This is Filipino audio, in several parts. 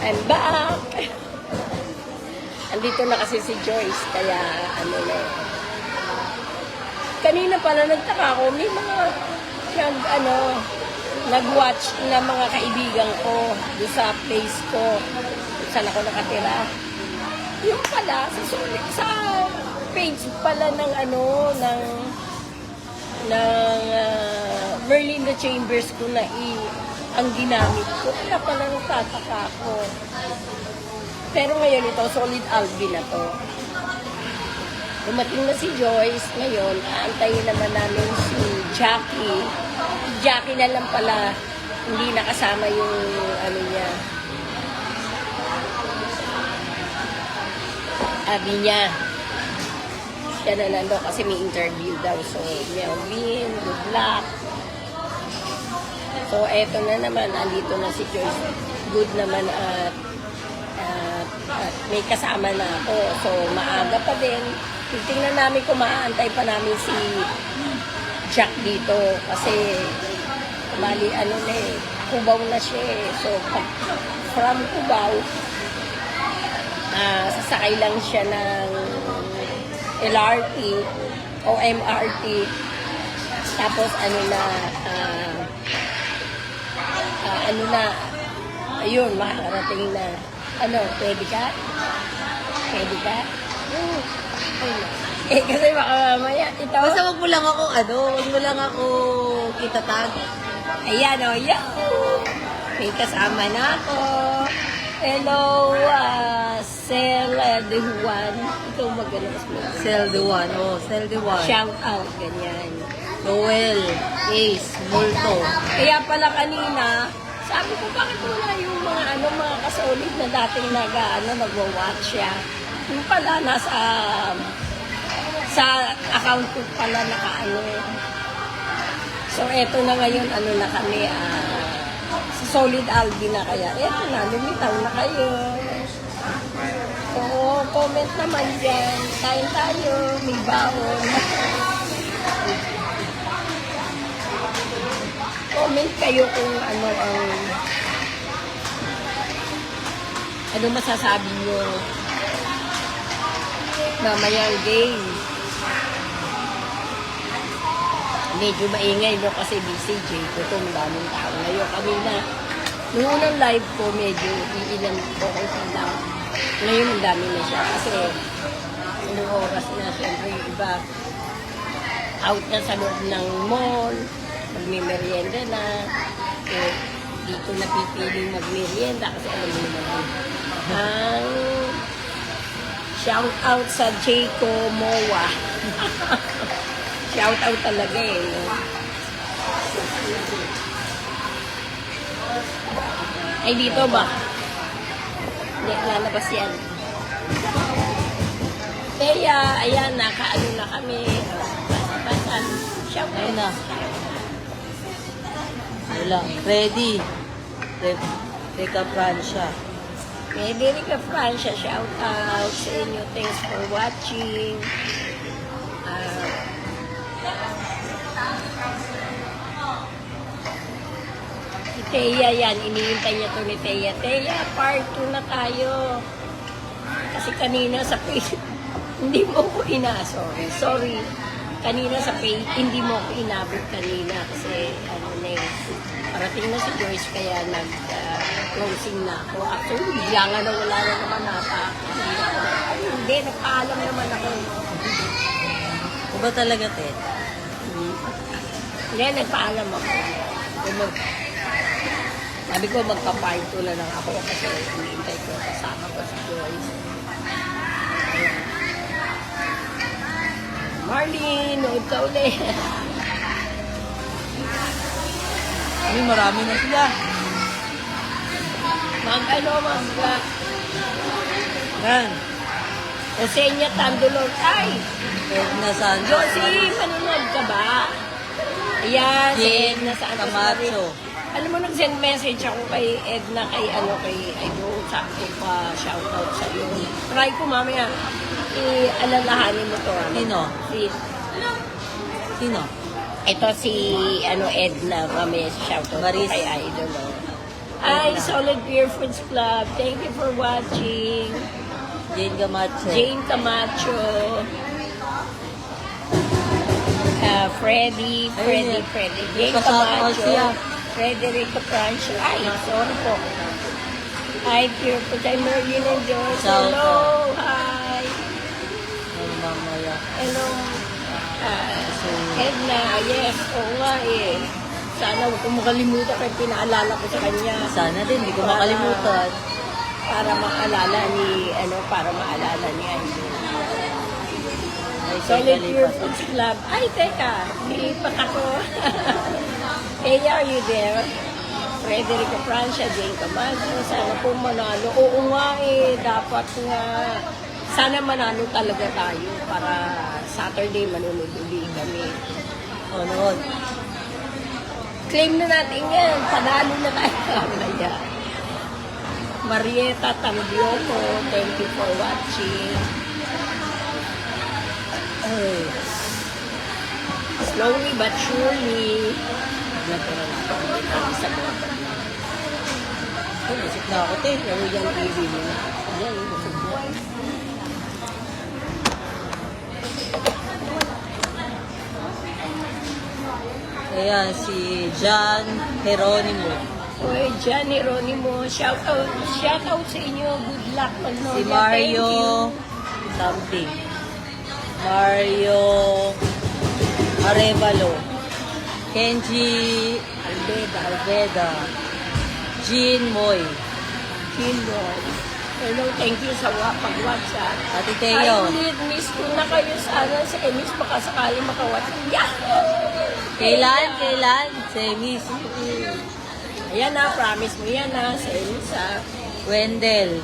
I'm back! Andito na kasi si Joyce, kaya ano na eh. Kanina pala nagtaka ako, may mga nag-watch na mga kaibigan ko doon sa place ko, kung saan ako nakatira. Yung pala, sa page pala ng Merlin the Chambers ko na ang ginamit ko. Kaya pala nagtataka ako. Pero ngayon ito, solid algae na to. Dumating na si Joyce. Ngayon, aantayin naman namin si Jackie. Jackie na lang pala, hindi nakasama yung niya. Abi niya. Siya na lang daw kasi may interview daw. So, Melvin, good luck. So, eto na naman, andito na si Joyce. Good naman at may kasama na ako. So, maaga pa din. Titingnan namin kung maaantay pa namin si Jack dito. Kasi, bali, Cubao na siya eh. So, from Cubao, sasakay lang siya ng LRT o MRT. Tapos, ayun, makakarating na. Pwede ka? Pwede ka? Kasi baka mamaya, ito. Basta wag mo lang ako kitatag. Ayan o, may kasama na ako. Hello, Sel de Juan. Ito magalas mo. Sel de Juan, Sel de Juan. Shout out, ganyan. Noel, Ace, Multo. Kaya pala kanina, sabi ko, bakit wala yung mga kasolid na dating nagwa-watch siya. Yung pala, sa account ko pala So, eto na ngayon, na kami, sa solid algae na kaya. Eto na, lumitaw na kayo. So, comment naman dyan. Kain tayo, may baon. Comment kayo kung ano masasabi nyo mamayang game. Medyo maingay no kasi busy J.Ko daming tao ngayon. Kanina, nung unang live ko medyo iilan okay lang. Ngayon ang dami na siya kasi ilang oras na siyempre yung iba out na sa loob ng mall, magmimerienda na. Dito napipiling magmerienda kasi alam mo naman ang shout out sa J.Ko Moa. Shout out talaga eh. Ay dito ba? Hindi, lalabas yan. Kaya, ayan, nakaano na kami. Basan, shout out na. Wala. Ready. Rika Francia. Rika Francia, shout out sa inyo. Thanks for watching. Si Thea yan, iniintay niya to ni Thea. Thea, part 2 na tayo. Kasi kanina sa page, hindi mo ko sorry. Kanina sa page, hindi mo ko inabot kanina kasi parating na si Joyce kaya nag-closing na ako. Actually, bigla nga na wala na naman nata. Hindi, nagpaalam naman ako. Iba talaga, Ted. Hindi, nagpaalam ako. Sabi ko, magpa-part 2 na lang ako kasi iniintay ko kasama ko si Joyce. Marlene, nood ka ulit. Ay, marami na sila. Yan. Osenya Tandulog. Ay! Edna Santos. Josie, manonood ka ba? Ayan, si Jen Edna Santos. Camacho. Alam mo, nag-send message ako kay Edna, kay Idol, sabi ko pa, shoutout sa iyo. Try ko mamaya, alalahanin mo to. Sino? Sino? Ito si Edna, mamaya shoutout ko Maris. kay Idol. Ay, Solid Beer Foods Club. Thank you for watching. Jane Camacho. Jane Camacho. Freddy. Jane Kasama Camacho. siya. Frederico Francia. Ay, sorry po. Hi, Pure Foods. I'm Merlin and George. Ciao, Hello. Hi. Ay, mamaya. Hello. Edna. Yes. Oo nga eh. Sana huwag kong makalimutan kaya pinaalala ko sa kanya. Sana din, hindi ko makalimutan. Para maalala ni, para maalala ni Angel. Ay, Solid Pure lipat. Foods Club. Ay, teka. Nilipat ako. Hey, are you there? Frederico Francia, Jane Camacho. Sana po manalo. Oo nga eh. Dapat nga. Sana manalo talaga tayo para Saturday manunod ulit kami. O, noon. Claim na natin yan. Panalo na tayo. Mamaya. Marieta Tambioco, thank you for watching. Ay, Slowly but surely. Nagkaroon natin sa mga ay, isip na ako, te. pero yan easy nila. Yan, busog na. Ayan, si John Geronimo. Oy, Jan Jeronimo, shout out sa inyo. Good luck. Si Mario something. Mario Arevalo. Kenji Alveda. Jean Moy. Kinloy. Hello, thank you sa pag-watch ha. Ate Ay, Teo. ulit, miss ko na kayo sana sa miss makasakali makawatch. Yahoo! Kailan? Semis. Ayan na, promise mo yan na, sa Elisa. Wendell.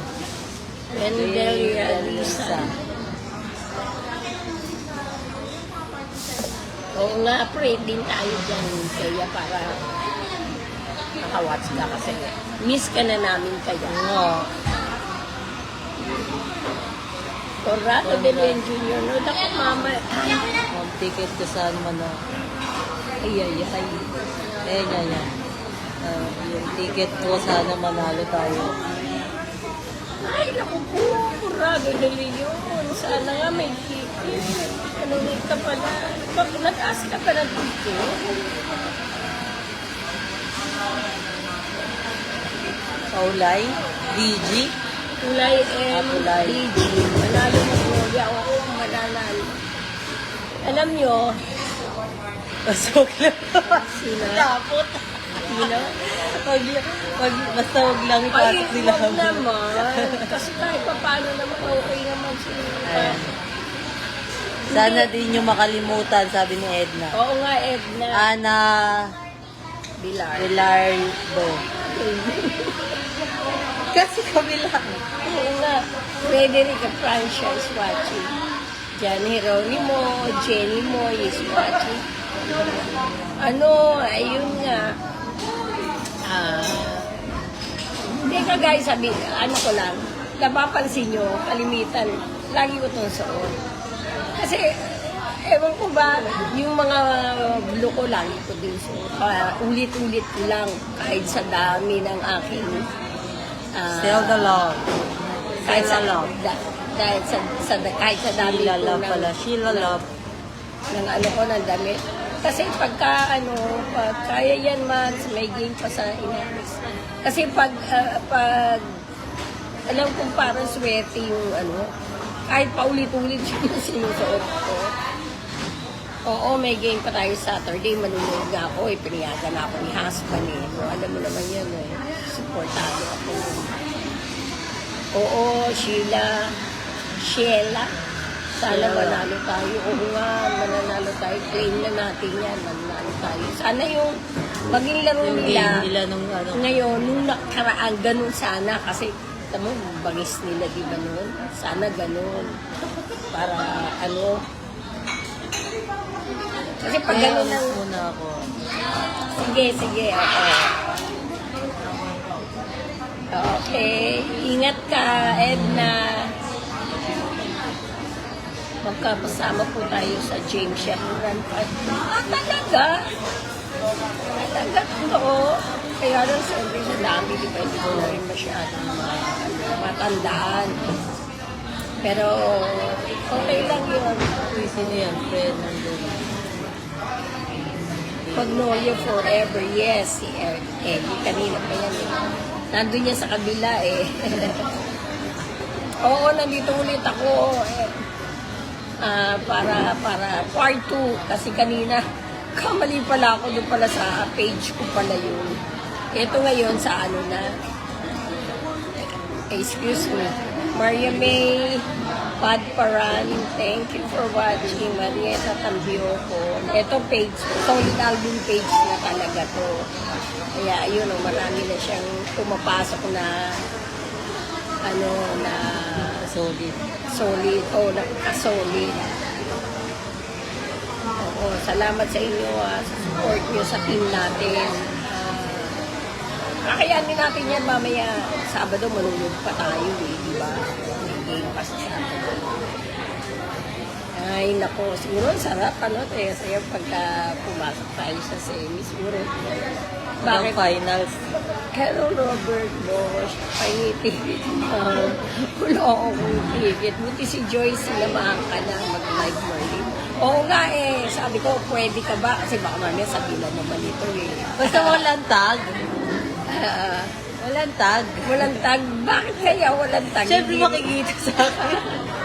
Wendell Realisa. Oo nga, pray din tayo dyan, kaya para makawatch ka kasi. Miss ka na namin kaya. Oo. Conrado de Leon Jr. No, naku mama. Ang ticket ko saan man na. Ay. Yan. Yung ticket ko sana manalo tayo. Ay, naku po, Conrado de Leon. Sana nga may ticket. Ano ka pala? Nag-ask ka pa ng ticket? Paulay. DG. Kulay M, Kulay. DG. Manalo na po. Oo, mananalo. Alam nyo, Pasok lang. sino? Tapot. Sino? Basta wag lang ipasok nila. Wag naman. Kasi kahit pa paano naman, okay naman sila. Ayan. Sana din yung makalimutan, sabi ni Edna. Oo nga, Edna. Ana Bilar. Bilardo. Kasi kami lang. Oo nga. Frederica Francia is watching. Jan Jeronimo, Jenny Moy is watching. Ayun nga. Hindi ka guys, ko lang, napapansin nyo, kalimitan, lagi ko itong suot. Kasi, ewan ko ba, yung mga blue ko lagi ko din suot. Ulit-ulit lang, kahit sa dami ng aking Still the love. kahit sa Sheila love. kahit sa dami Sheila ko love ng- pala. Sheila love. ng ko ng damit. Kasi pagka pag kaya yan Mads, may game pa sa inalis. Kasi pag alam kong parang swerte yung kahit paulit-ulit yung sinusuot ko. Oo, may game pa tayo Saturday, manunood nga ako, pinayagan ako ni husband eh. So, alam mo naman yan eh, supportado ako. Oo, Sheila, sana manalo tayo. Oo nga, mananalo tayo. Claim na natin yan, mananalo tayo. Sana yung maging laro Yung nila, game nila nung ngayon, nung nakaraan, ganun sana. Kasi, tamo, bangis nila, di ba nun? Sana ganun. Para, kasi pag ganun lang, muna ako. sige, oo. Okay, ingat ka, Edna. Magkapasama po tayo sa James Shepard Run Park. Talaga? Talaga to? Kaya lang, siyempre sa dami, di ba, hindi ko na rin masyadong matandaan. Pero, okay lang yun. Uy, sino yan? Fred, nandun. Magnolia forever, yes, si Eddie, kanina pa yan eh. Nandun niya sa kabila eh. Oo, nandito ulit ako para part 2 kasi kanina kamali pala ako doon pala sa page ko pala yun. Ito ngayon sa ano na, excuse me, Maria May Padparan, thank you for watching. Marieta Tambioco. Ito page, solid album page na talaga to. Kaya ayun, marami na siyang pumapasok na ano na solid o nakaka-solid. Oo, salamat sa inyo sa support niyo sa team natin. Kakayanin natin yan mamaya. Sabado manunod pa tayo eh, di ba? May game pa sa Sabado. Ay, nako. Siguro ang sarap, ano? Saya pagka pumasok tayo sa semi. Siguro. Bakit? Finals. Hello, Robert Bosch. Pangitigit. Wala akong ticket. Buti si Joyce, sinamahan ka na mag-live morning. Oo nga eh. Sabi ko, pwede ka ba? Kasi baka mamaya sabihin naman ito eh. Basta walang tag. Walang tag. Walang tag. Bakit kaya walang tag? Siyempre Hindi- makikita sa akin.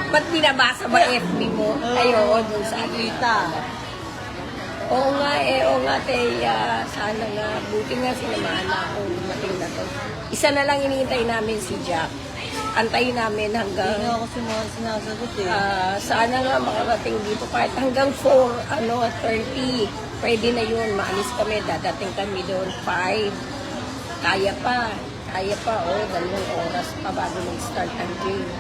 Ba't binabasa ba FB mo? Ay, oo, dun sa Makikita. Oo nga eh, oo nga Teya. Sana nga, buti nga sinamahan na ako dumating na to. Isa na lang hinihintay namin si Jack. Antayin namin Hindi hanggang nga ako sinasagot eh. sana nga makarating dito kahit hanggang 4:30. Pwede na yun, maalis kami, dadating kami doon 5. Kaya pa, oh, 2 oras pa bago mag-start ang game.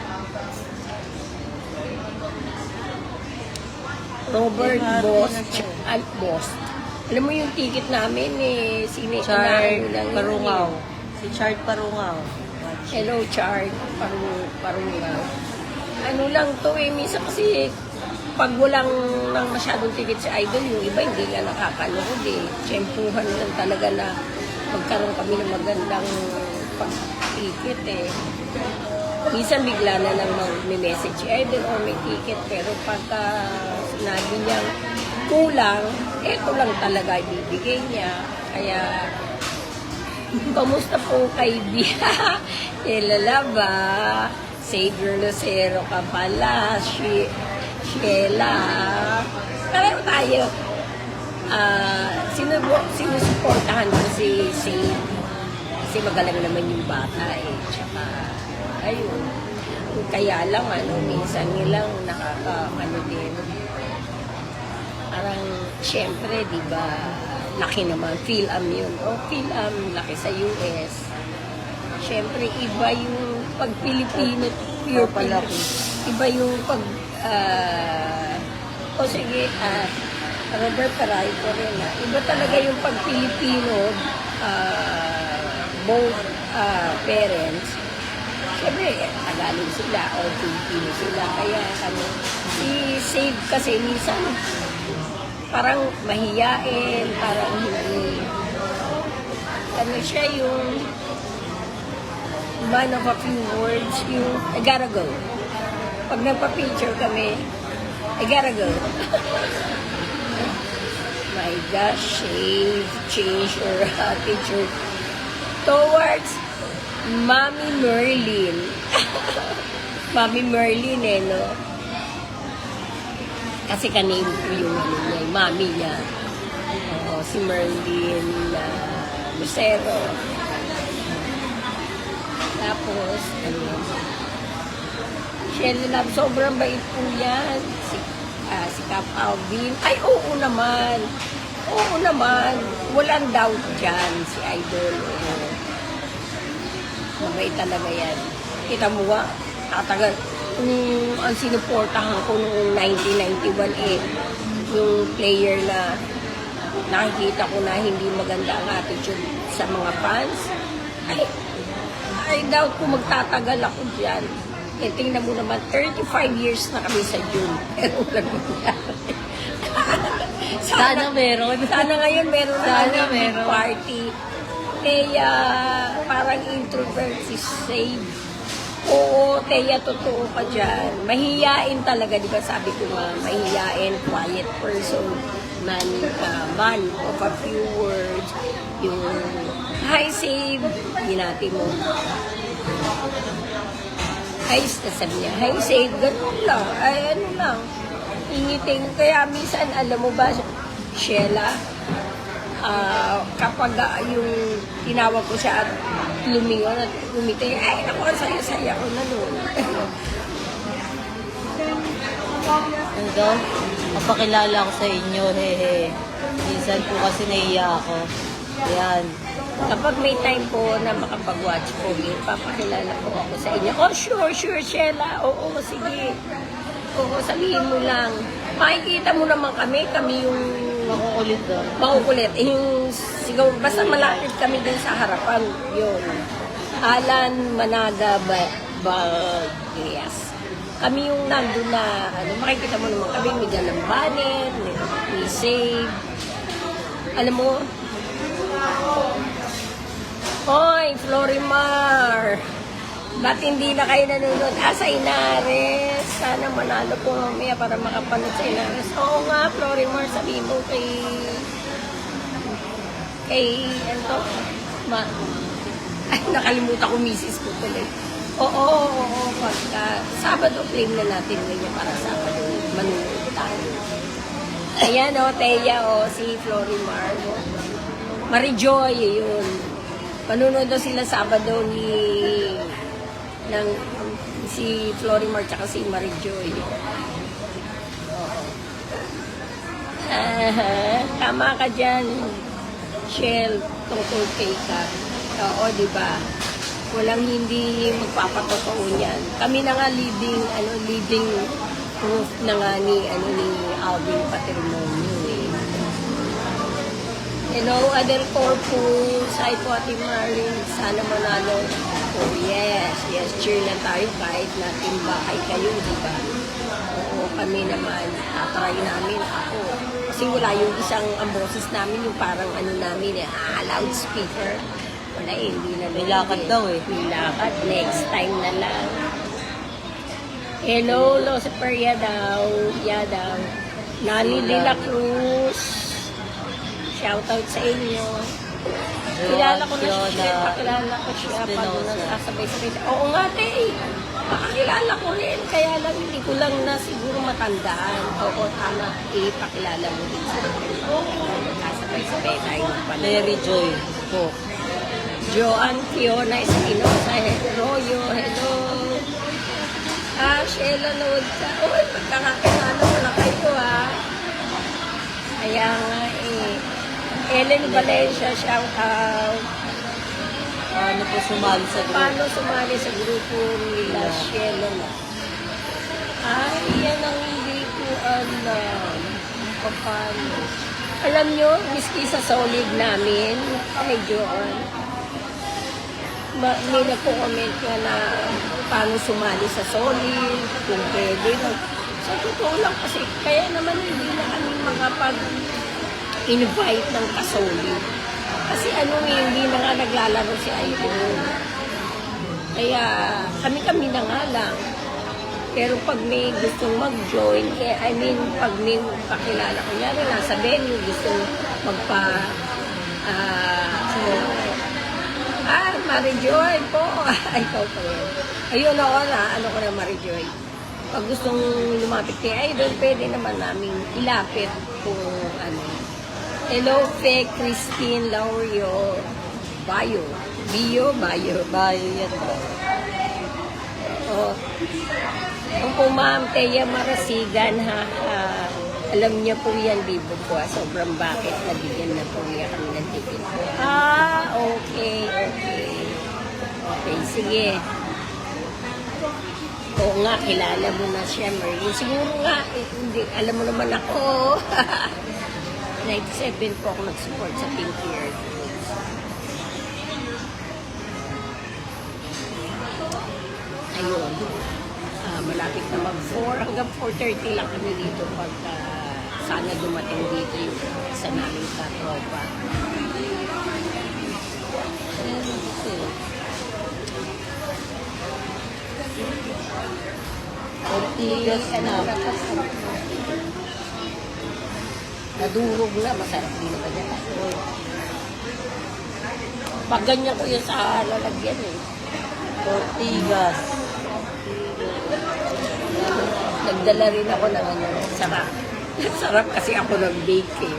Robert Boss, Boss. Alam mo yung ticket namin eh, Chard lang yun Parungaw. eh. Si Chard Parungaw. Hello, Chard. Parungaw. Ano lang to eh, minsan kasi pag walang nang masyadong ticket sa Idol, yung iba hindi nga nakakanood eh. Tiyempuhan lang talaga na magkaroon kami ng magandang pag-ticket eh. Minsan bigla na lang mag-message si Idol o may ticket, pero pagka sinabi niya kulang, eto lang talaga ibibigay niya. Kaya, kamusta po kay Bia? Ilalaba, Savior Lucero ka pala, Sheila. Pareho tayo. Sinusuportahan ko si kasi magalang naman yung bata eh. Tsaka, ayun. Kaya lang, minsan nilang din. Parang, syempre, di ba, laki naman, Phil-Am yun. Phil-Am, laki sa US. Syempre, iba yung pag Pilipino, pure Papalaki. Iba yung pag, sige, Robert Paray ko rin iba talaga yung pag Pilipino, both parents, syempre, Tagalog sila o Filipino sila. Kaya si Save kasi minsan parang mahiyain, parang hindi. Siya yung man of a few words, yung I gotta go. Pag nagpa-picture kami, I gotta go. My gosh, change your attitude towards Mami Merlin. Mami Merlin no? Kasi kanina ko yung niya, yung mami niya. Si Merlin Lucero. Tapos, Shell Love, sobrang bait po yan. Si Cap Alvin. Ay, oo naman. Oo naman. Walang doubt dyan si Idol. Mabait talaga yan. Kita mo ba? Tatagal. Ang sinuportahan ko noong 1991 yung player na nakikita ko na hindi maganda ang attitude sa mga fans. I doubt kung magtatagal ako dyan. Tingnan mo naman, 35 years na kami sa June. Pero walang nangyari. Sana meron. Sana ngayon meron Sana na big meron. party. Teya, parang introvert si Save. Oo, Teya, totoo ka dyan. Mahihiyain talaga, di ba sabi ko nga, mahihiyain, quiet person, man of a few words. Yung, hi Save, hinati mo. Hi, sabi niya, hi Save, ganun lang, ay ano lang. Ingiting, kaya minsan, alam mo ba, Sheila, kapag yung tinawag ko siya at lumingon at umiti, ay naku, ang saya-saya ko na noon. Ano daw? Mapakilala ko sa inyo, hehe. Minsan po kasi naiya ako. Yan. Kapag may time po na makapag-watch po, papakilala po ako sa inyo. Oh, sure, Sheila. Oo, sige. Oo, sabihin mo lang. Makikita mo naman kami yung Makukulit daw. makukulit. Yung sigaw, basta malapit kami din sa harapan. Yun. Alan Managa Bagyas. Kami yung nandun na, makikita mo naman kami, may Galambanin, may Save. Alam mo, Hoy, Florimar! Ba't hindi na kayo nanonood? Sa Inares. Sana manalo po mamaya para makapanood sa Inares. Oo nga, Florimar, sabihin mo ano to? Ay, nakalimutan ko misis ko tuloy. Oo, pagka Sabado, claim na natin ngayon para Sabado, manunood tayo. Ayan Teya, si Florimar. Marijoy, yun. Manunood daw sila Sabado si Florimar tsaka si Marijoy. Oo. Tama ka dyan, Shell, tungkol kay ka. Oo, di ba? Walang hindi magpapatotoo niyan. Kami na nga living proof na nga ni Alvin Patrimonio eh. Hello, Adel Corpus. Hi po, Ate Marin. Sana manalo. Oh, yes. Cheer lang tayo kahit natin bahay kayo, di ba? Oo, kami naman. Tatry namin ako. Kasi wala yung ang boses namin, yung parang namin, loudspeaker. Wala hindi na. May lakad daw eh. May lakad. Next time na lang. Hello, Lucifer Yadaw. Nani De La Cruz. Shoutout sa inyo. Kilala ko na siya. Pakilala ko siya pag nasasabay-sabay. Oo nga, makakilala ko rin. Kaya lang, hindi ko lang na siguro matandaan. Oo, tama. Pakilala mo din sa akin. Nasasabay-sabay tayo pala. Mary Joy po. Joanne Fiona Espinosa. Royo, hello. Sheila Lod ka. Uy, magkakakilala mo na kayo, Kaya nga, Ellen Valencia, shout out. Paano po sumali sa group? Paano sumali sa grupo nila Sheila? Ay, yan ang hindi ko alam. Paano? Alam nyo, miski sa solid namin, ay Joan, may nagko-comment nga na paano sumali sa solid, kung pwede. Sa totoo lang kasi, kaya naman hindi na kami mga invite ng kasolid. Kasi hindi na nga naglalaro si Idol. Kaya kami na nga lang. Pero pag may gustong mag-join, pag may pakilala ko niya, nasa venue, gustong Marijoy po. Ay, ikaw pa yan. Ayun ako ano ko na Marijoy. Pag gustong lumapit kay Idol, pwede naman namin ilapit kung Hello, Fe Christine Laurio. Bayo yan ba? Opo, Ma'am Teya Marasigan, alam niya po yan, bibo ko. Sobrang bakit nabigyan na po niya kami ng ticket. Okay. Okay, sige. Oo nga, kilala mo na siya, Merlin. Siguro nga, hindi, alam mo naman ako. 97 po ako nag-support sa Pinky Earth. Ayun. Malapit na mag-4. Hanggang 4:30 lang kami dito pag sana dumating dito yung isa naming katropa. Ortigas na. Nadurog na, masarap din naman yan. Pag ganyan ko yun sa lalagyan eh. Ortigas. Nagdala rin ako ng ano, sarap. Sarap kasi ako nag-bake eh.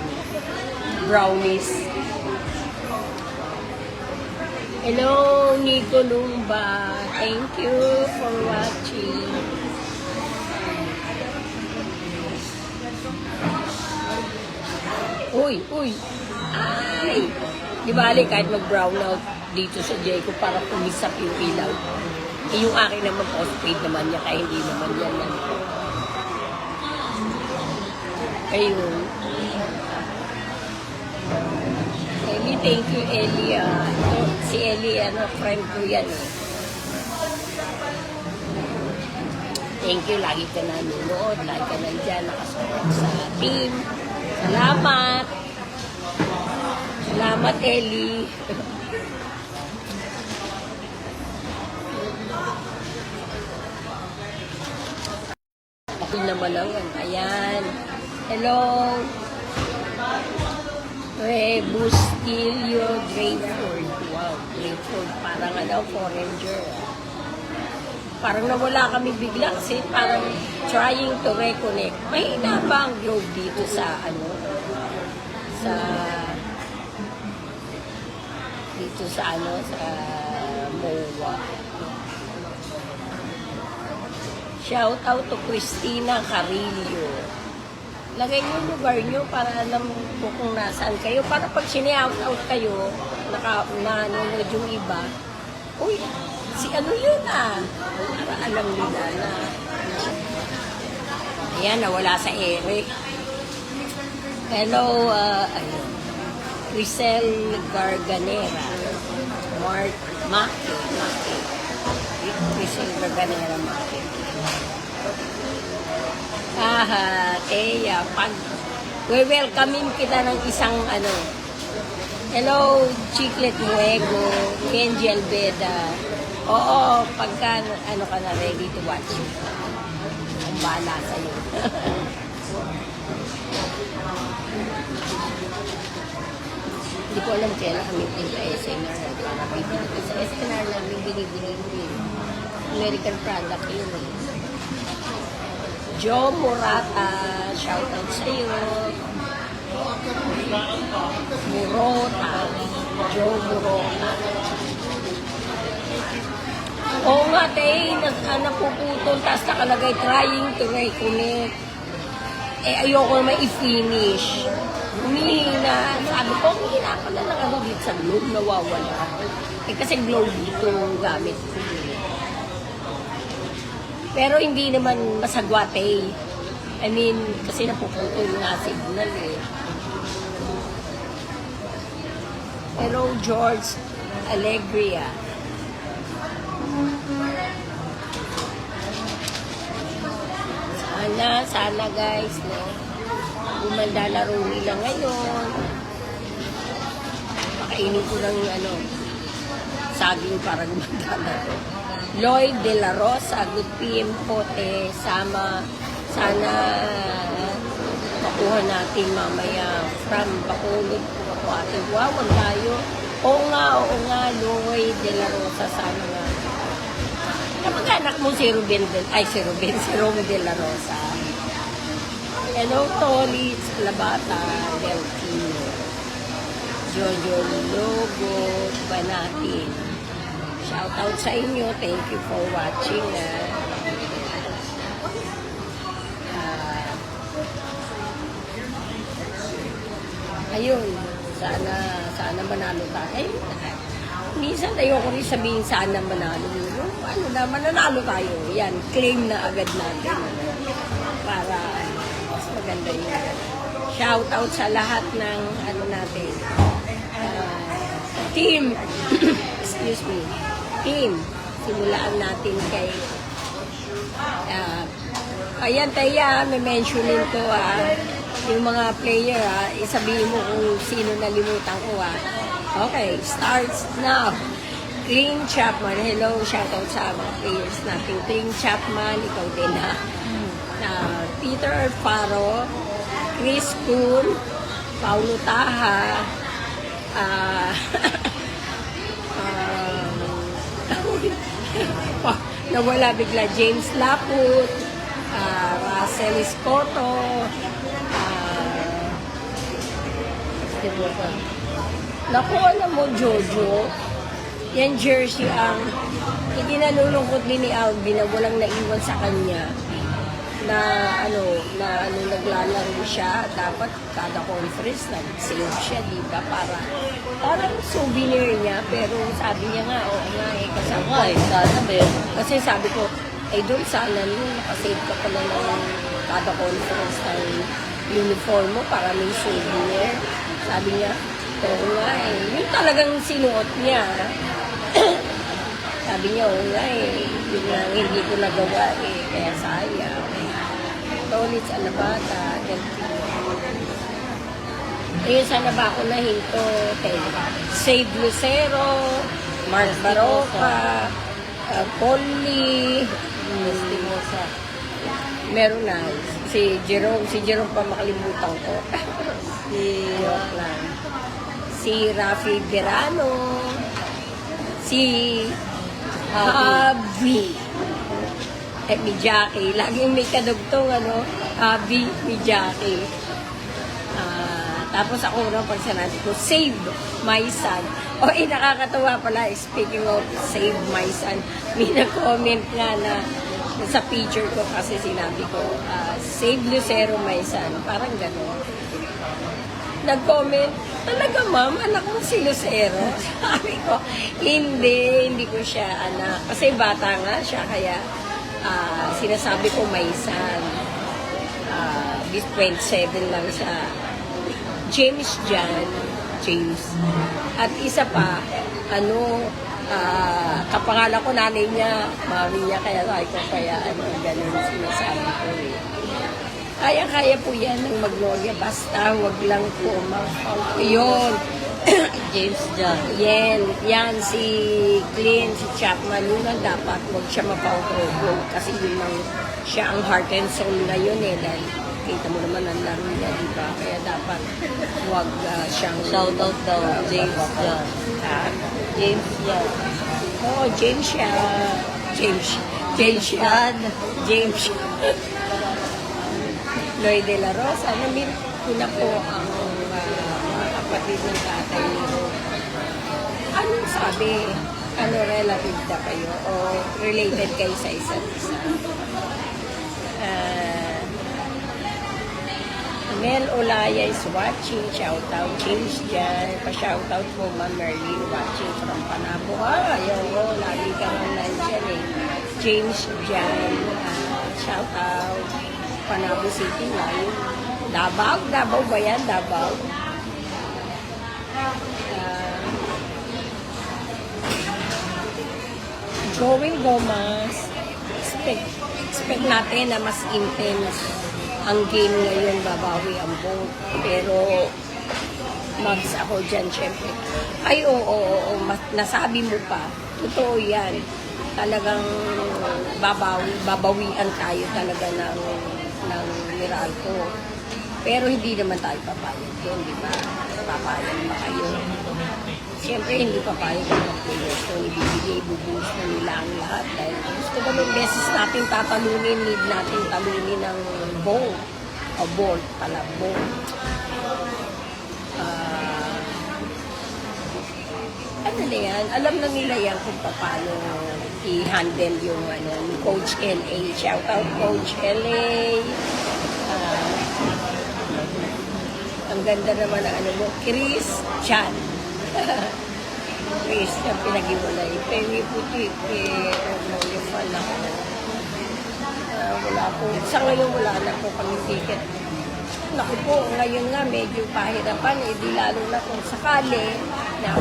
Brownies. Hello, Nico Lumba. Thank you for watching. Uy, uy. Ay! Di bali, kahit mag-brown out dito sa Jayco para kumisap yung ilaw. Eh, yung akin naman postpaid naman niya, kaya hindi naman yan. Ayun. Ellie, thank you, Ellie. Si Ellie, friend ko yan eh. Thank you, lagi ka nanonood, lagi ka nandyan, nakasupport sa team. Salamat! Salamat, Ellie. Ako naman lang. Ayan. Hello. Bustilio Grayford. Wow, Grayford. Parang foreigner. Parang nawala kami bigla kasi parang trying to reconnect. Mahina ba ang globe dito sa sa MOA. Shout out to Christina Carillo. Lagay niyo yung lugar niyo para alam ko kung nasaan kayo. Para pag sini-out out kayo, nanonood yung iba, uy, si ano yun ah. Para alam nila na. Ayan, nawala sa ere. Hello, Crisel Garganera. Maki. Crisel Garganera Maki. Teya, welcomein kita ng isang hello, Chiclet Muego, Kenji Albeda. Oo, pagka ka na ready to watch. Ang bahala sa'yo. Hindi ko alam kailan kami sa SNR. Para bibili ko sa SNR namin binibili. American product yun eh. Joe Murata, shoutout sa iyo. Murota, Joe Murota. Oo nga, napuputol, tapos nakalagay, trying to reconnect. Ayoko naman i-finish. Humihina, sabi ko, humihina ko na lang dito sa globe, nawawala. Kasi globe dito gamit ko. Pero hindi naman masagwate. I mean, kasi napuputol nga signal eh. Hello, George Alegria. Sana guys, no? Gumanda laro nila ngayon. Pakainin ko ng saging para gumanda laro. Lloyd De La Rosa, good PM po, sana makuha natin mamaya from Bacolod po ating wawan tayo. Oo nga, Lloyd De La Rosa, sana nga. Kamag-anak mo si Rom De La Rosa. Hello, Tolitz, Labata, Deltino, Jojo Logo, Banatin. Shout out sa inyo. Thank you for watching. Ayun, sana manalo tayo. Minsan ayoko rin sabihin sana manalo. Mananalo tayo. Yan, claim na agad natin. Para mas maganda yun. Shout out sa lahat ng natin. Team. Excuse me. Team. Simulaan natin kay ayan, Taya, may mentionin ko yung mga player isabihin mo kung sino nalimutan ko Okay, starts now. Clint Chapman, hello, shoutout sa mga players natin. Clint Chapman, ikaw din Peter Alfaro, Chris Kuhn, Paulo Taha, nawala bigla James Laput, Russell Escoto, naku, alam mo, Jojo, yan jersey ang itinanulungkot din ni Alvin na walang naiwan sa kanya na naglalaro siya. Dapat kada conference nag-save siya, di ba? Parang souvenir niya, pero sabi niya nga, kasama. Sana ba yun? Kasi sabi ko, doon sana nakasave ka pala ng kada conference ng uniform mo para may souvenir. Sabi niya, oo nga yung talagang sinuot niya. Sabi niya, oo nga yun lang hindi ko nagawa kaya sayang. Ulit sa Alabata. Ayun, sana ba ako nahinto? Save Lucero, Mark Baroka, Polly, Estimosa. meron na. Si Jerome pa makalimutan ko. Joke lang. Si Rafi Verano, si Habi, mi Jackie. Laging may kadugtong, Habi, mi Jackie. Tapos ako pag sinabi ko, save my son. Nakakatawa pala, speaking of save my son, may nag-comment nga na sa picture ko kasi sinabi ko, save Lucero my son. Parang gano'n. Nag-comment, talaga ma'am, anak mo si Lucero. Sabi ko, hindi ko siya anak. Kasi bata nga siya, kaya sinasabi ko may son. 27 lang siya. James Jan, At isa pa, kapangalan ko nanay niya, mami niya, kaya ganun sinasabi ko Kaya po yan ng Magnolia, basta wag lang po yun. James John. Yan si Clint, si Chapman, yun ang dapat, wag siya mapaw-progo kasi yun siya ang heart and soul ngayon dahil kita mo naman ang laro niya, di ba? Kaya dapat wag siyang Shoutout daw, James John. James John. Oo, James siya. James. Lloyd de la Rosa. Namit ko na po ang mga kapatid ng tatay niyo. Anong sabi? Relative na kayo? O related kayo sa isa't isa? Mel Olaya is watching. Shoutout. James dyan. Pa-shoutout po, Ma'am Merlin, watching from Panabo. Ayaw ko. Lagi ka lang nandyan James dyan. Shoutout. Panabo City live. Davao ba yan? Davao. Joey Gomez. Expect natin na mas intense ang game ngayon, babawi ang vote. Pero mags ako dyan, syempre. Ay, oo, nasabi mo pa. Totoo yan. Talagang babawian tayo talaga ng Meralco. Pero hindi naman tayo papayag doon, di ba? Papayag ba kayo? Siyempre, hindi papayag ng mga players. So, ibibigay, bubuhos na nila ang lahat. Dahil gusto kami beses natin tatalunin, need natin talunin ng ball. O ball pala, ball. Ano na yan? Alam na nila yan kung paano i-handle yung Coach LA. Shout out Coach LA. Ang ganda naman ang mo, Chris Chan. Chris, yung pinag-iwalay. Pengi puti, yung fan ako. Wala po. Sa ngayon wala na po kami ticket. Naku po, ngayon nga medyo pahirapan. Di lalo na kung sakali na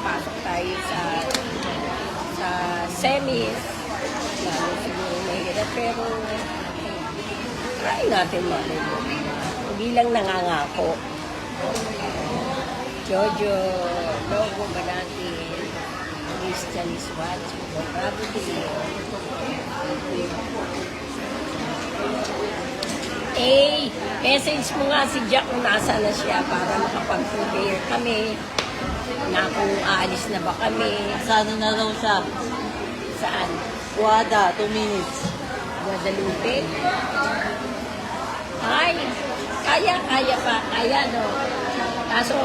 pasok tayo sa semis. Lalo siguro mahirap. Pero Try natin malay mo. Hindi lang nangangako. Jojo, logo ba natin? Christian is watching. Probably. Message mo nga si Jack kung nasa na siya para makapag-prepare kami na kung aalis na ba kami. Sa ano na raw siya? Saan? Wada, 2 minutes. Guadalupe? Ay, kaya pa. Kaya, no? Kaso,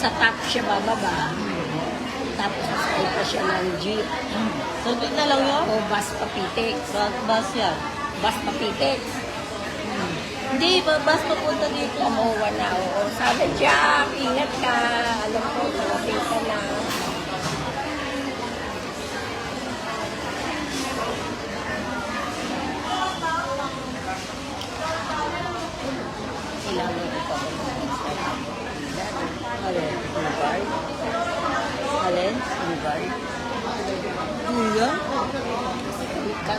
sa top siya bababa. Tapos, sakay pa siya ng jeep. Sagot na lang yun? O bus papitex. Bus yan. Bus papitex. Hindi, bus papunta dito. Umuwa na, oo. Sabi, Jack, ingat ka. Alam ko, parating ka na. Kailangan ko pa Alin? yung guard. Alin? Yung guard. Kuya?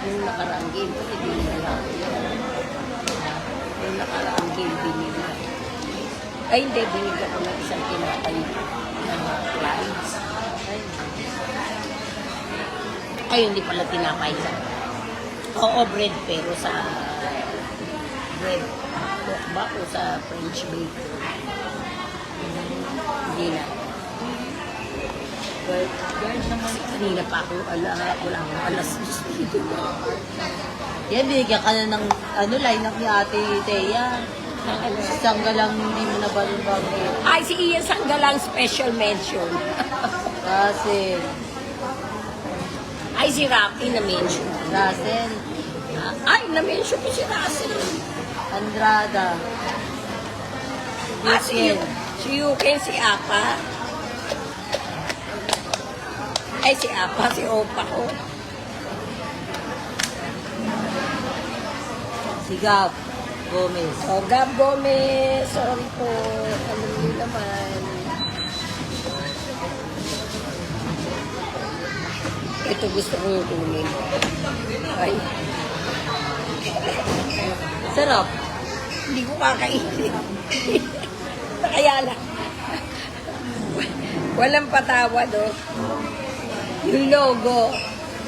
Nung nakaraang game, kasi binila ko yun. Nung nakaraang game, binila. Ay, hindi, binigyan ko ng isang tinapay ng clients. Ay, hindi pala tinapay sa... Oo, bread, pero sa... bread. Cook ba o sa French bake? Hindi na. Guard naman. Kanina pa ako, wala akong alas. Yan, binigyan ka na ng line-up ni Ate Thea. Isang galang hindi mo na balon-bagay. Ay, si Ian Sanggalang special mention. Kasi, Ay, si Rocky na-mention. Russell, Ay, na-mention ko si Russell. Andrada, Si Yuken, si Apa. Ay, si Apa, si Opa ko. si Gab Gomez. O, Gab Gomez, sorry po. Alam niyo naman. Ito gusto kong kunin. Ay, Sarap. hindi ko kakainin. Kaya lang. Walang patawad, oh. Yung logo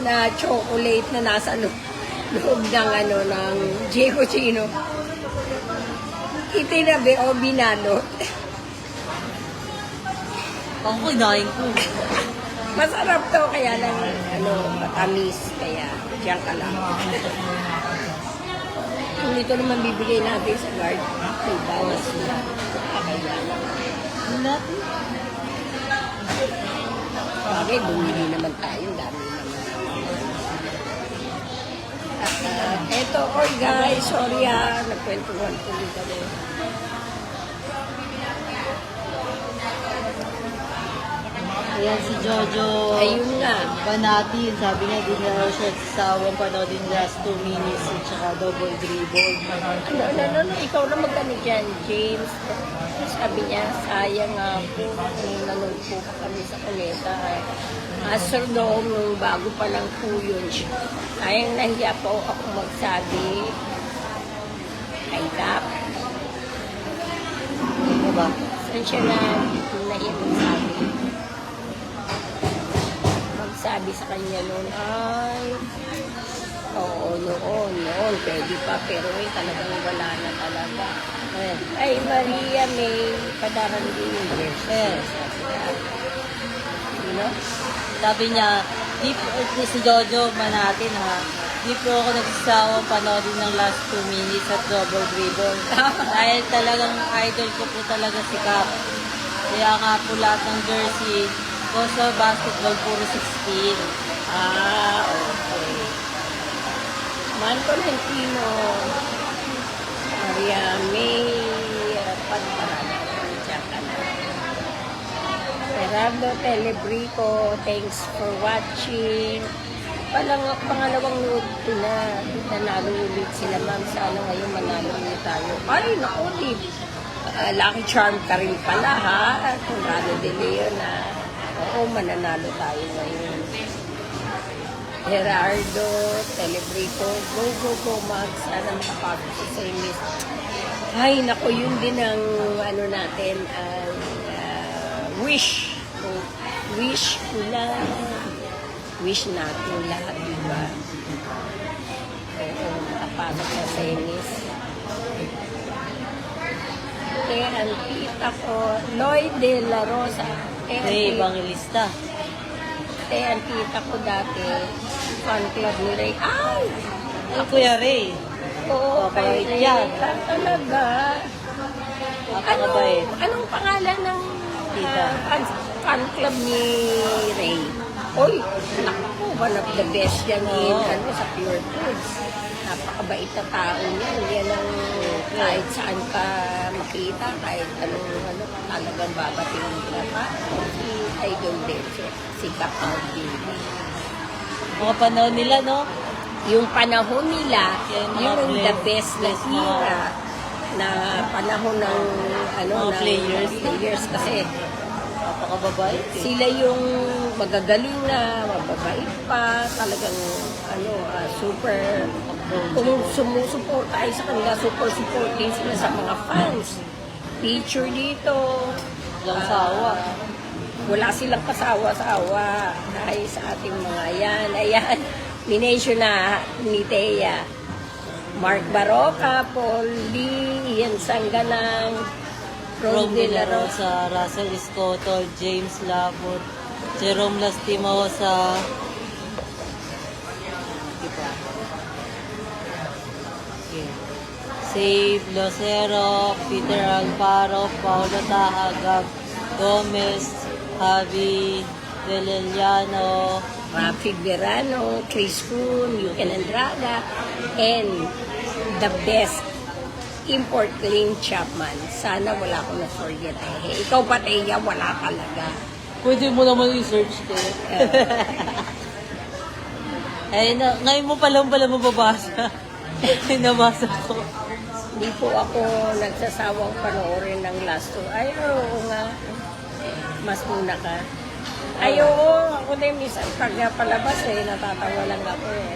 na chocolate na nasa loob ng ng Diego Chino. Itinabi o binalot. Ako kinain ko. Masarap to, kaya lang, matamis. Kaya, diyan ka lang. Kung ito naman bibigay natin sa guard, may bawas na. Kaya lang. Natin. Bagay, bumili naman tayo. Dami naman. Eto, guys, sorry nagkwentuhan tuloy kami. Ayan si Jojo. Ayun nga. Banati, sabi niya, di na raw siya sasawang panoodin last 2 minutes at saka double dribble. Ikaw na magkano dyan, James. Sabi niya, sayang nga po, nanood po kami sa Kuneta. Astrodome, nung bago pa lang po yun. Sayang nahiya po ako magsabi. Kay Tap. Ano ba? Saan siya na nahiya magsabi? Magsabi sa kanya noon, ay, oo, noon, pwede pa, pero talagang wala na talaga. Ay, Maria May, padaran din yung verse. You know? Sabi niya, si Jojo Manatin ha, di po ako nagsasawang panoodin ng last 2 minutes at double dribble. Dahil talagang idol ko po talaga si Cap. Kaya nga po lahat ng jersey ko sa basketball puro 16. Okay. Man Tolentino, Maria May, pagparan. Tsaka na. Gerardo Telebrico, thanks for watching. Pangalawang nood ko na. Nanalo ulit sila, ma'am. Sana ngayon manalo ulit tayo. Ay, naku, Lucky Charm ka rin pala, ha? Conrado de Leon, ha? Oo, mananalo tayo ngayon. Gerardo, Celebrito, go, Max. Sana makapagod sa semis. Ay, naku, yun din ang ano natin, ang wish. Wish ko lang. Wish natin lahat, diba? Oo, makapasok sa semis. Ang tita ko, Lloyd de la Rosa. Ray Evangelista. Ang tita ko dati, fan club ni Ray. Ay! Ay, Kuya Ray. Oo, Mabait kay Ray. yan. Talaga. Napakabait. Anong pangalan ng Tita. Fan club ni Ray? Oy, naku, one of the best yan Oo. sa Pure Foods. Napakabait na tao niyan. Yan ang kahit saan ka makita, kahit anong talagang babatingin ka pa. Si Idol din, si Kapag Baby. Mga panahon nila, no? Yung panahon nila, Yan, mga yun ang the bless- best na bless mga- era na panahon ng Mga players kasi Napakababait. sila yung magagaling na, mababait pa, talagang super, kung sumusupport tayo sa kanila, super supporting sila sa mga fans. Picture dito. Walang sawa. Wala silang kasawa-sawa dahil sa ating mga yan. Ayan, mination na ni Thea. Mark Baroca, Paul Lee, Ian Sanganang, Rom de la Rosa, Russell Escoto, James Labot, Jerome Lastimosa. Diba? Okay. Save Lucero, Peter Alfaro, Paulo Tahagag, Gomez, Javi Deleliano, Rafi Verano, Chris Kuhn, Yuken Andrada, and the best import Lynn Chapman. Sana wala ko na forget eh. Ikaw pa, Thea, wala talaga. Pwede mo naman i-search ko. Ngayon mo pala mababasa. Nabasa ko. Hindi po ako nagsasawang panoorin ng last two. Ay, oo nga. Mas muna ka. Ay, oo. Ako din minsan pag palabas natatawa lang ako eh.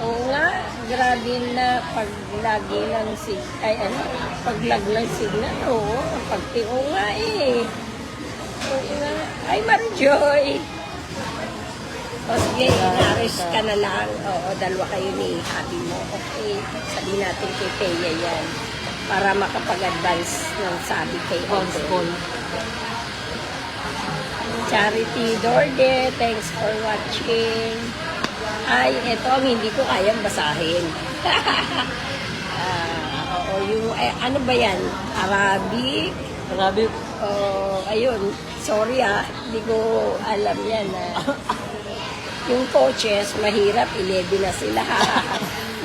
Oo nga, grabe na pag lagi lang pag lag lang signal, oo. Oo nga eh. Oo nga. Ay, Marijoy. O sige, inaris ka na lang. Oo, dalawa kayo ni habi mo. Okay, sabihin natin kay Thea yan. Para makapag-advance ng sabi kay Bounce Odell. call. Charity Dorde, thanks for watching. Ay, ito ang hindi ko kayang basahin. Oo, yung, ano ba yan? Arabic? Grabe. Ayun, sorry hindi ko alam yan. Yung coaches, mahirap, 11 na sila.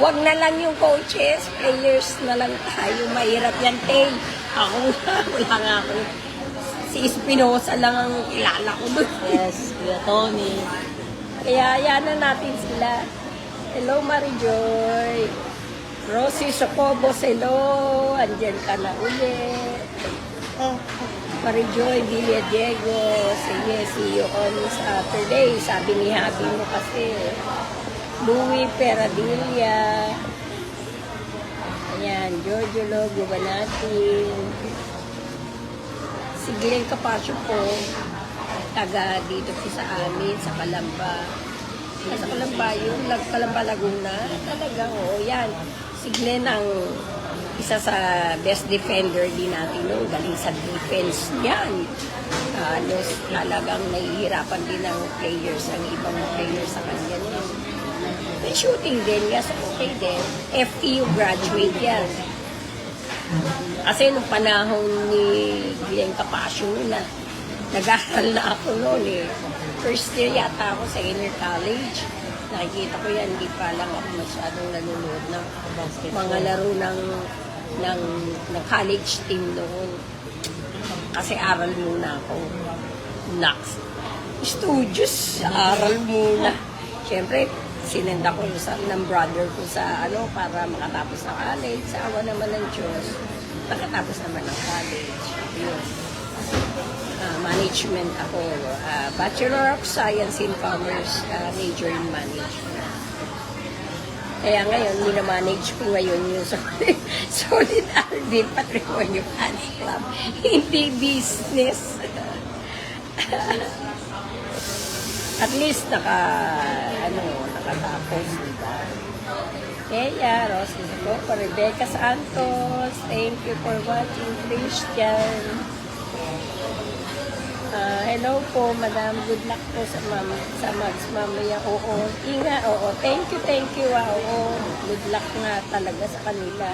Wag na lang yung coaches, players na lang tayo. Mahirap yan, Tay. Ako nga, wala nga ako. Si Espinosa lang ang kilala ko doon. Yes, Kuya Tony. Kaya yan na natin sila. Hello, Marijoy. Rosie Socobos, hello. Andyan ka na ulit. Marijoy Villadiego, sige, see you on Saturday. Sabi ni Habi mo kasi. Louie Peradilla. Ayan, Giorgio Logo ba natin? Si Glenn Capasio po, taga dito po sa amin, sa Calamba. Sa Calamba yun, Calamba Laguna. Talaga, yan. Si Glenn ang isa sa best defender din natin noon, galing sa defense niyan. Talagang nahihirapan din ang players, ang ibang players sa kanya noon. May shooting din, yes, okay din. FEU graduate yan. Kasi nung panahon ni Glenn Capasio na, nag-aaral na ako noon eh. First year yata ako sa inner college. Nakikita ko yan, hindi pa lang ako masyadong nanonood ng mga laro ng college team noon. Kasi aral muna ako. Next. Studios, aral muna. Siyempre, sinenda ko ng brother ko sa para makatapos ng college. Sa awa naman ng Diyos, nakatapos naman ng college. Yun. management ako. Bachelor of Science in Commerce, major in management. Kaya ngayon, minamanage ko ngayon yung Solid Alvin Patrimonio Fans Club. Hindi business. At least nakatapos, diba? Kaya, Rosy ko, Rebecca Santos, thank you for watching, Christian. Hello po, madam. Good luck po sa Mags mamaya. Oo, inga, oo. Thank you. Oo, good luck nga talaga sa kanila.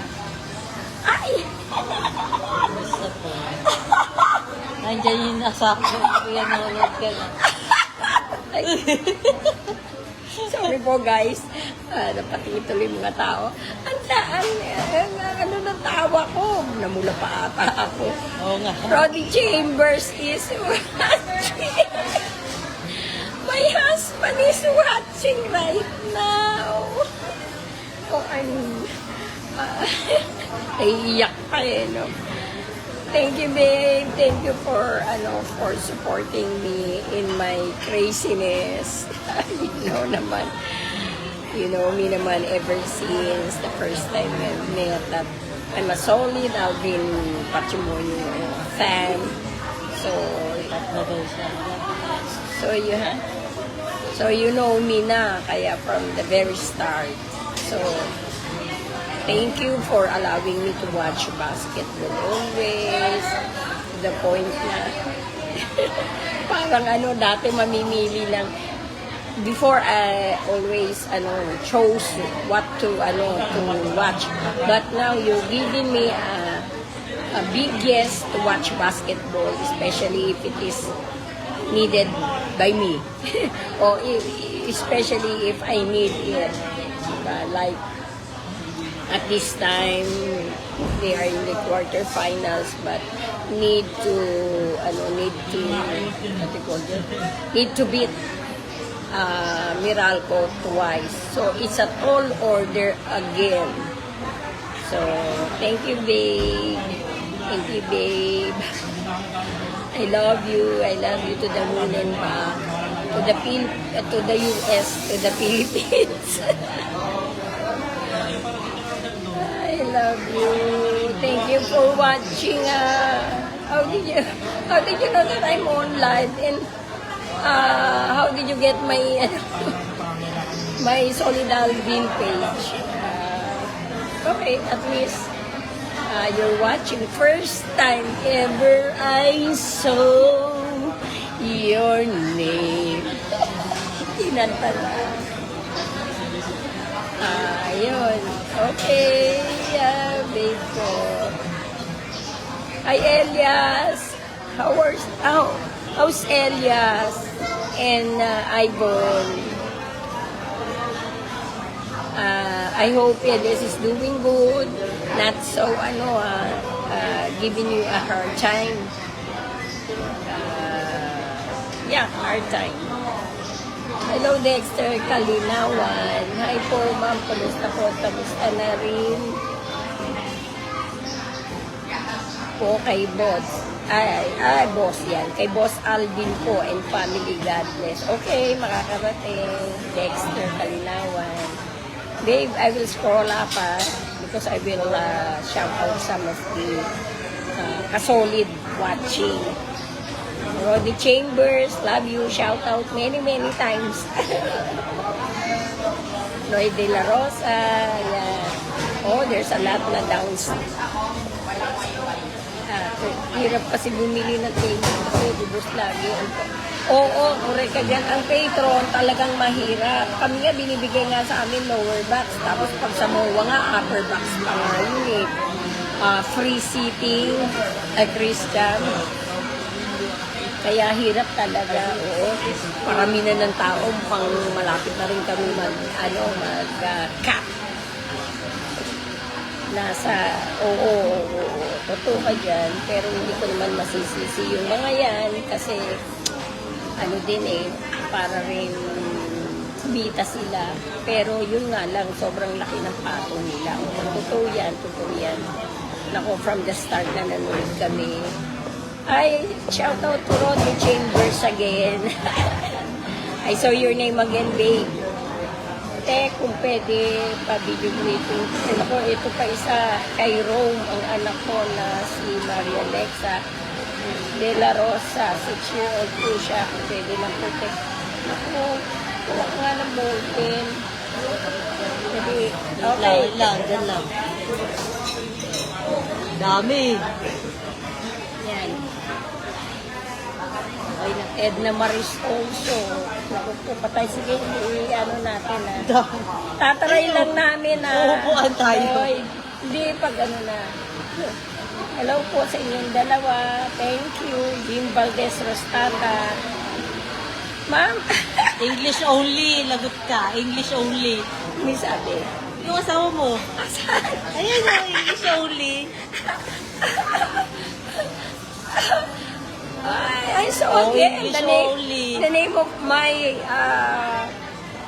Ay! Basta po. Nandiyan yung nasa akin. Kuya, nanonood ka na. Sorry po, guys. Napatuloy mga tao. Ano ng tawa ko? Namula pa ata ako. Oo nga. Roddy Chambers is watching. My husband is watching right now. Oh, naiiyak pa no? Thank you, babe. Thank you for supporting me in my craziness. You know me naman ever since the first time we met that I'm a Solid Alvin Patrimonio fan. So you know me na kaya from the very start. So thank you for allowing me to watch basketball always. To the point na parang dati mamimili lang. Before I always chose what to watch. But now you're giving me a big yes to watch basketball, especially if it is needed by me. Or especially if I need it. Like at this time they are in the quarterfinals but need to beat Meralco twice. So it's a tall order again. So thank you, babe. Thank you, babe. I love you. I love you to the moon and back. To the US, to the Philippines. I love you. Thank you for watching. How did you know that I'm on live? And how did you get my my Solid Alvin page? Okay, at least you're watching. First time ever I saw your name. Kinanta na. Ayun. Okay, babe ko. Hi, Elias. How's Elias and Ivon? I hope Elias is doing good. Not so, giving you a hard time. Hard time. Hello, Dexter Kalinawan. Hi po, ma'am. Kamusta po? Kamusta na rin? Po kay Boss. Boss yan. Kay Boss Alvin po and family, God bless. Okay, makakarating. Dexter Kalinawan. Babe, I will scroll up because I will shout out some of the kasolid watching. Roddy Chambers, love you. Shout out many times. Noy De La Rosa. Yeah. Oh, there's a lot na downs. Hirap kasi bumili ng table kasi dubos lagi. Oo, correct ka dyan. Ang Patreon talagang mahirap. Kami nga binibigay nga sa amin lower box. Tapos pag sa MOA nga, upper box pa nga yun eh. Free seating, Christian. Kaya hirap talaga. Oo. Parami na ng tao. Pang malapit na rin kami mag-cap. Totoo ka dyan. Pero hindi ko naman masisisi yung mga yan. Kasi, para rin kumita sila. Pero yun nga lang, sobrang laki ng patong nila. Totoo yan. Nako, from the start na nanonood kami, Ay, shout out to Rodney Chambers again. I saw your name again, babe. Kung pwede, pa-video greeting. Ako, ito pa isa kay Rome, ang anak ko na si Maria Alexa De La Rosa. 6-year-old po siya. Kung pwede lang po. Ako, kuha nga ng ballpen. Jadi, okay. Dyan lang. Dami. Yan. Ay, Edna Maris also. Naku po, patay. Sige, ano natin Tataray lang namin Uupuan tayo. Oy, hindi, pag ano na. Hello po sa inyong dalawa. Thank you. Jim Valdez Rostata. Ma'am. English only. Lagot ka. English only. May sabi. Yung asawa mo. Asan? Ayun o, English only. I saw again English only. the name of my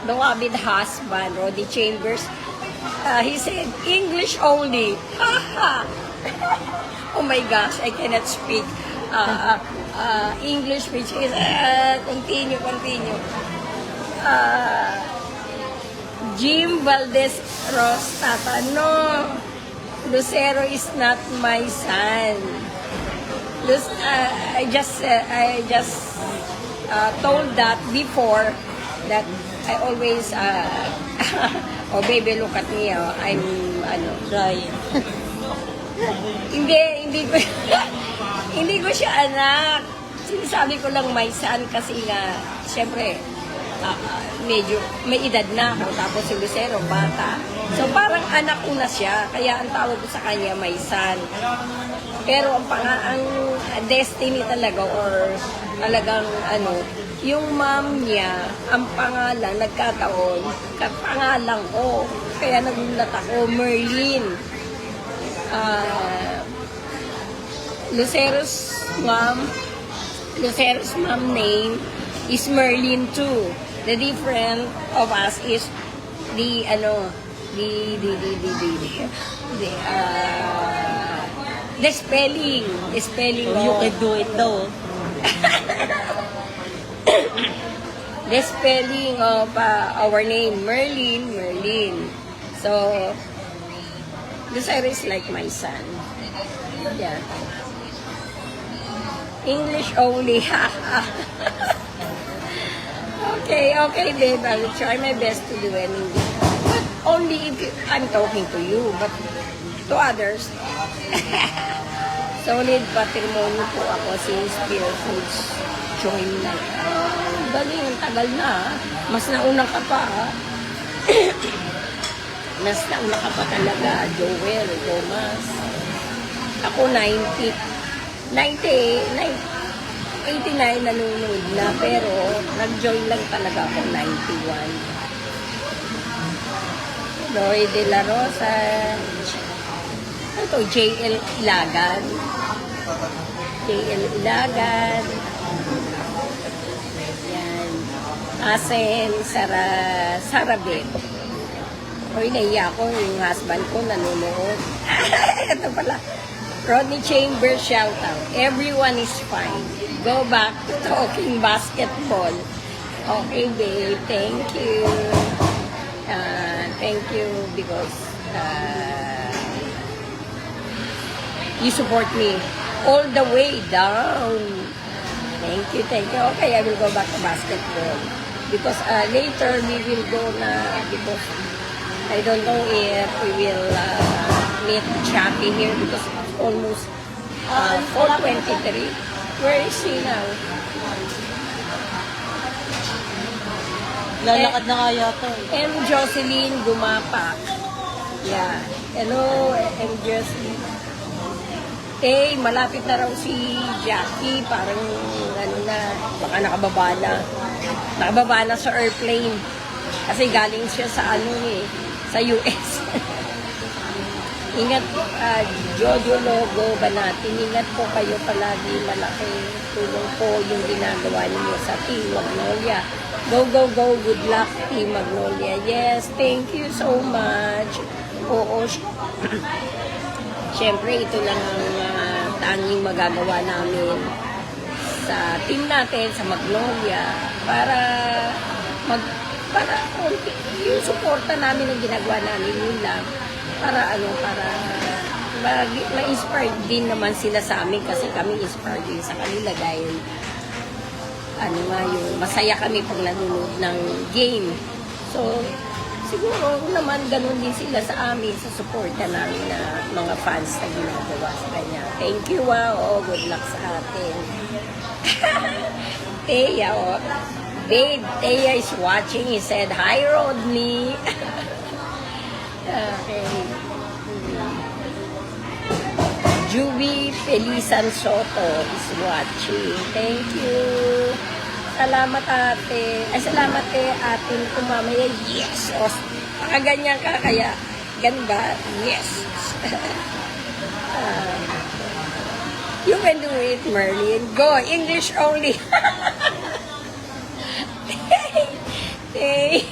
beloved husband, Roddy Chambers. He said, English only. Oh my gosh, I cannot speak English, which is, continue. Jim Valdez Rostata. No, Lucero is not my son. I just told that before that I always oh baby, look at me, I'm Trying. hindi ko hindi ko siya anak. Sinasabi ko lang my son kasi nga syempre medyo may edad na ako, tapos si Lucero bata. So parang anak ko na siya, kaya ang tawag ko sa kanya my son. Pero ang destiny talaga or talagang yung mom niya, ang pangalan, nagkataon, pangalan ko. Kaya nagulat ako, Merlin. Lucero's mom name is Merlin too. The difference of us is the spelling. The spelling You can do it daw. The spelling of our name, Merlin. So, Lucero is like my son. Yeah. English only. Okay, babe. I will try my best to do anything. But only if I'm talking to you, but to others. Solid patrimony po ako since Spear Foods join na. Galing, ang tagal na. Mas nauna ka pa. Mas nauna ka pa talaga, Joel, Thomas. Ako 89 nanonood na, pero nag-join lang talaga ako 91. Roy De La Rosa. Ito, JL Ilagan. Yan. Asen Sarabet. Hoy, naiya ko. Yung husband ko nanonood. Ito pala. Rodney Chambers, shout out. Everyone is fine. Go back to talking basketball. Okay, babe. Thank you. Thank you because you support me all the way down. Thank you. Okay, I will go back to basketball. Because later we will go na, because I don't know if we will meet Chucky here because it's almost 4:23. Where is she now? Lalakad na nga yata. M. Jocelyn Gumapak. Yeah. Hello, M. Jocelyn. Malapit na raw si Jackie. Parang, baka nakababa na sa airplane. Kasi galing siya sa sa US. Ingat, Jojo Logo ba natin? Ingat po kayo palagi. Malaki tulong po yung ginagawa niyo sa Team Magnolia. Go, go, go. Good luck, Team Magnolia. Yes, thank you so much. Oo. Siyempre, ito lang ang tanging magagawa namin sa team natin, sa Magnolia, para para konti, yung suporta namin ang ginagawa namin, yun lang. Para ma-inspired din naman sila sa amin kasi kami inspired din sa kanila dahil yung masaya kami pag nanonood ng game. So, siguro naman ganun din sila sa amin, sa suporta namin na mga fans na ginagawa sa kanya. Thank you, good luck sa atin. Teya, babe, Teya is watching. He said, hi, Rodney. Okay. Juby Felisan Soto is watching. Thank you. Salamat ate. Ay, salamat atin kumamaya. Yes! O, ganyan ka, kaya ganda. Yes! You can do it, Merlin. Go! English only. Hey.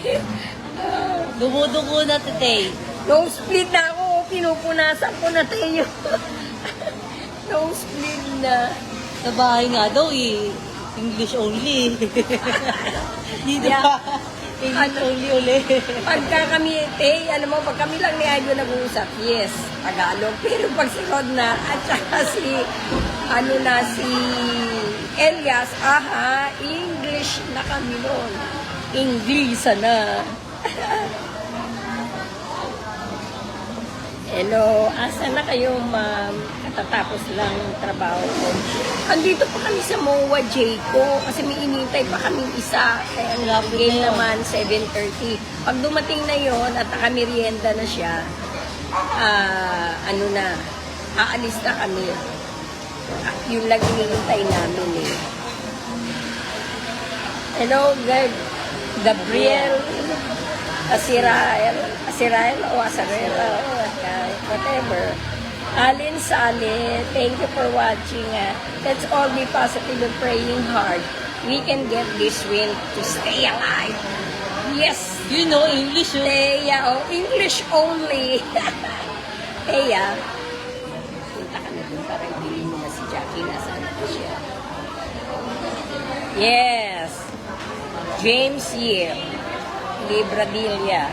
Dumudugo na today. No split na ako. Pinupunasan ko na tayo. No split na. Sa bahay nga daw English only. Dito Yeah. pa. English only ulit. Pagka kami, alam mo, pag kami lang ni Idol nag-uusap, yes, Tagalog. Pero pag si Rod na, at saka si Elias, English na kami noon. English na. Hello, asa na kayo, ma'am? Katatapos lang ng trabaho ko. Andito pa kami sa MOA, Jayco, kasi may inintay pa kaming isa. Kaya ang game naman, 7:30. Pag dumating na yon at nakamerienda na siya, aalis na kami. Yun lang inintay namin eh. Hello, Gabriel, Asirael o Asarel, whatever. Alin Sale, thank you for watching. Let's all be positive and praying hard. We can get this win to stay alive. Yes! You know English, Teya, English only. Teya, punta ka na dun para ibilin mo na si Jackie. Nasaan na siya? Yes! James Yip, Libradilla.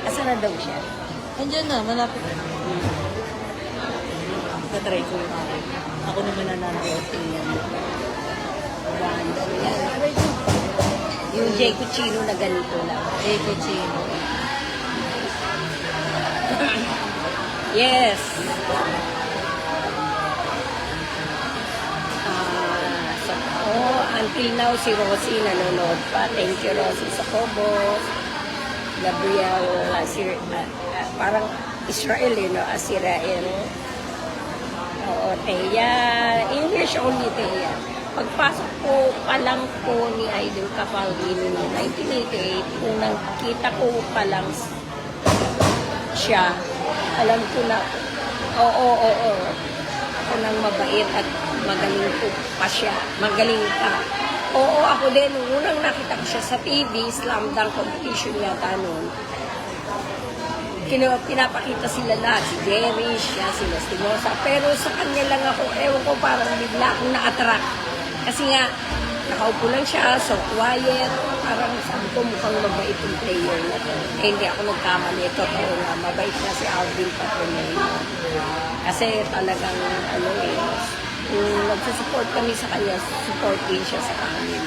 Asan na daw siya? Andiyan na, malapit na. Natry ko yung akin. Ako naman nananood. Yung Jay Cucino na ganito lang. Jay Cucino. Yes. Until now, si Rosie nanonood pa. Thank you, Rosie Sacobos. Gabriel, parang Israel, Asirael. Oo, Teya. English only, Teya. Pagpasok ko pa lang po ni Idol Capalvino noong 1988, kung nakita ko pa lang siya, alam ko na, oo. Ako nang mabait at magaling po pa siya. Magaling pa. Oo, ako din. Nung unang nakita ko siya sa TV, slam dunk competition yata noon. Pinapakita sila lahat. Si Jerry, siya, sila Stimosa. Pero sa kanya lang ako, ewan ko, parang bigla akong na-attract. Kasi nga, nakaupo lang siya, so quiet. Parang sabi ko, mukhang mabait yung player na to. Hindi ako nagkamali. Totoo nga, mabait na si Alvin Patronello. Kasi talagang, kung nagsusupport kami sa kanya, support din siya sa amin.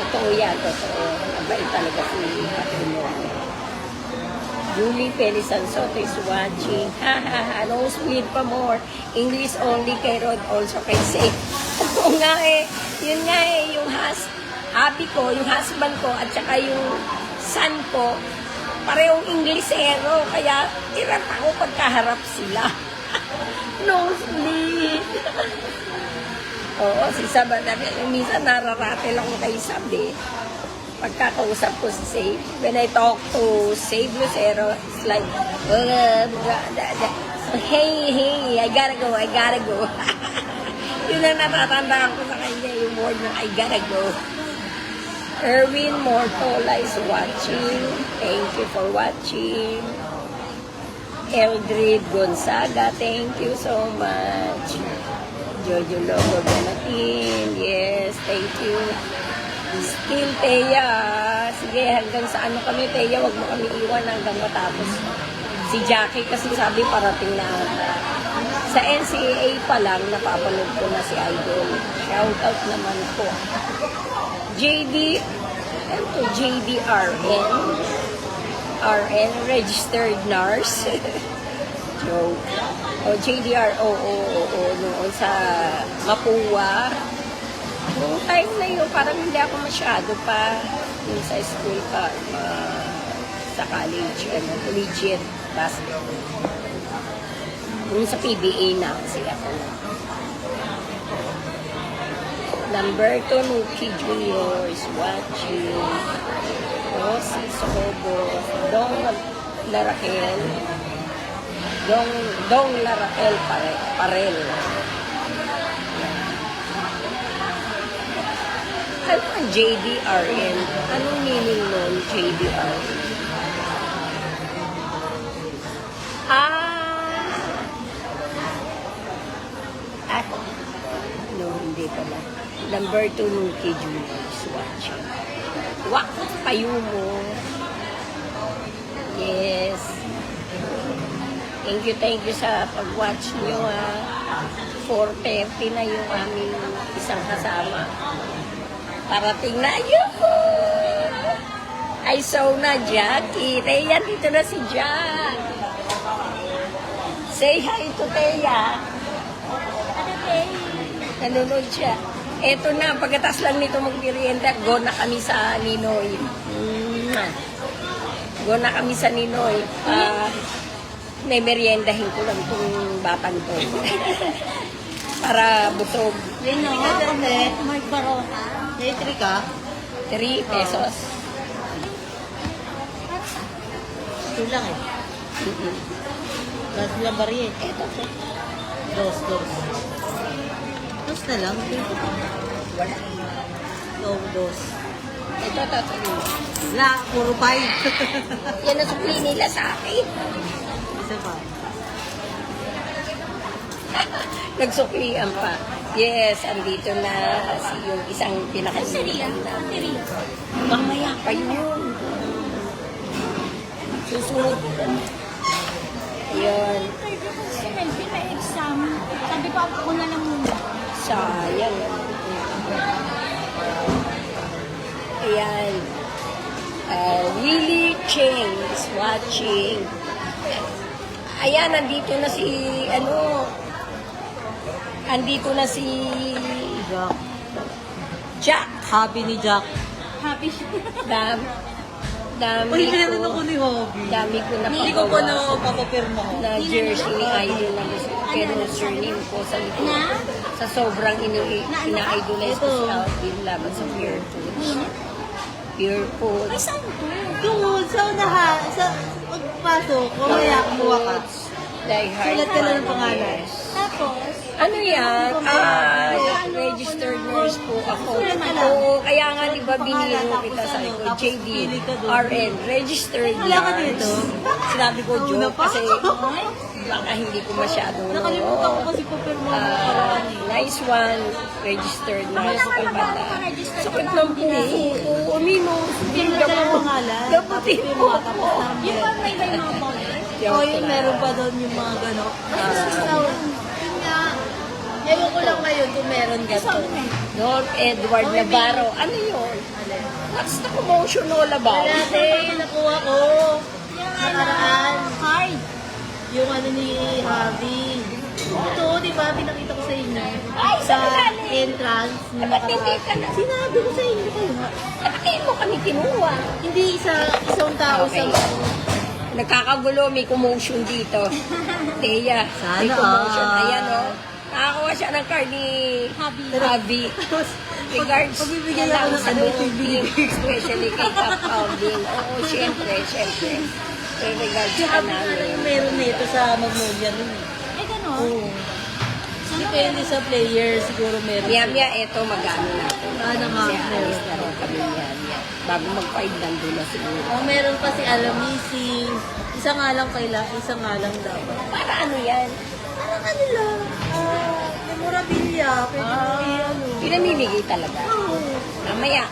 Totoo yan, totoo. Mabait talaga si Patronello. Julie Pelisan Soto is watching. No speed pa more. English only kay Rod, also kay Safe. Oo nga yun nga yung hubby ko, yung husband ko, at saka yung son ko, parehong Inglesero. Kaya tirat ako pagkaharap sila. No speed. Oo, si Sab, minsan nararatel ako kay Sab pagkakausap ko si Save. When I talk to Save Lucero, it's like, hey, I gotta go. Yun ang natatandaan ko sa kanya, yung word na I gotta go. Erwin Mortola is watching. Thank you for watching. Eldred Gonzaga, thank you so much. Jojo Logo Ganatin. Yes, thank you. Still, Teya. Sige, hanggang sa ano kami, Teya, wag mo kami iwan hanggang matapos. Si Jackie kasi sabi parating na ata. Sa NCAA pa lang, napapanood ko na si Idol. Shout out naman po. JD, ano to? JDRN. RN, registered nurse. Joke. O, JDR, noon sa Mapua. Noong time na yun, parang hindi ako masyado pa yung sa school pa, sa college, collegiate basketball. Yung sa PBA na kasi ako. Number 2, Nuki Junior is watching. Rosie Sobo, Dong Laraquel. Dong Laraquel Parel. Ano ang JDRN? Anong meaning nun, JDRN? No, hindi pala. Number 2 Nuki Junior is watching. Wak! Payo mo. Yes. Thank you sa pag-watch nyo, ha. 4:30 na yung aming isang kasama. Parating na yun! I saw na Jackie. Teya, dito na si Jack. Say hi to Teya. Nanonood siya. Eto na, pagkatas lang nito magmerienda, go na kami sa Ninoy. Go na kami sa Ninoy. May meriendahin ko lang itong batang to. Para busog. Yan o, kasi may barona. May 3 ka? 3 pesos. Ito lang eh. Tapos lang bari eh. Eto po. Dos. Dos na lang. Wala. Dos. Ito. Wala, puro 5. Yan ang sukli nila sa akin. Isa pa. Nagsuklian pa. Yes, andito na si yung isang pinakasilihan namin. Mamaya pa yun. Susunod. Ayun. Si Melvin may exam. Sabi ko ako na lang muna. Sayang. Ayan. Willie Cheng is watching. Ayan, nandito na si, andito na si Jack. Jack. Happy ni Jack. Happy siya. Dami Uy, ko. pinanong ako ni Hobby. Dami ko na Hindi ko po na papapirma ko. na jersey ni Idol na gusto. Pero surname ko sa likod. Sa sobrang ina-idolize ko si Alvin laban sa Pure Foods. Pure Foods. Ay, saan to? Doon, sa unahan, sa pagpasok, kumaya kumuha ka. Die hard. Sulat ka lang ng pangalan. Tapos, Ano yan? Registered nurse po ako. Oo, kaya nga di ba biniro kita sa ito, JD, RN, registered Wala ka dito? nurse. Sinabi ko joke kasi baka hindi ko masyado. Nakalimutan ko kasi papirma mo nakaraan eh. Nice one, registered nurse. Kapata. Sakit ng puso ko. Umino. Sulat ka ng pangalan. Gaputin po. yung ba may mga model? O yun, meron pa doon yung mga gano'n. Yun nga. Ewan ko lang ngayon kung meron gato. Don Edward Navarro. Ano yun? What's the commotion no Navarro? Dati, nakuha ko. Nakaraan. Hi. Yung ano ni Javi. Ito, di ba, pinakita ko sa inyo. Ay, Sa sa entrance. nung Ba't hindi nakaraan. ka na? Sinabi ko sa inyo kayo. Bakit mo kami kinuha? Hindi isang tao Okay. sa... Nagkakagulo, may commotion dito. Teya, may Sana commotion. all. Ayan o. Nakakuha siya ng card ni Habi. Habi. Regards. Pagbibigyan ako ng ano, ibibigay ko. Especially kay Top Alvin. Oo, syempre. Regards ka namin. Meron na ito sa Magnolia nun eh. Eh, gano'n? Oo. Depende sa player, siguro meron. Maya, eto mag-ano natin. Sana nga, Kasi alis meron. na rin kami yan. Bago mag-5 nandun na siguro. Oh, meron pa si Alamisi. Isa nga lang dapat. Para ano yan? Parang ano lang, memorabilia. Pwede mo ano. Pinamimigay talaga. Mamaya,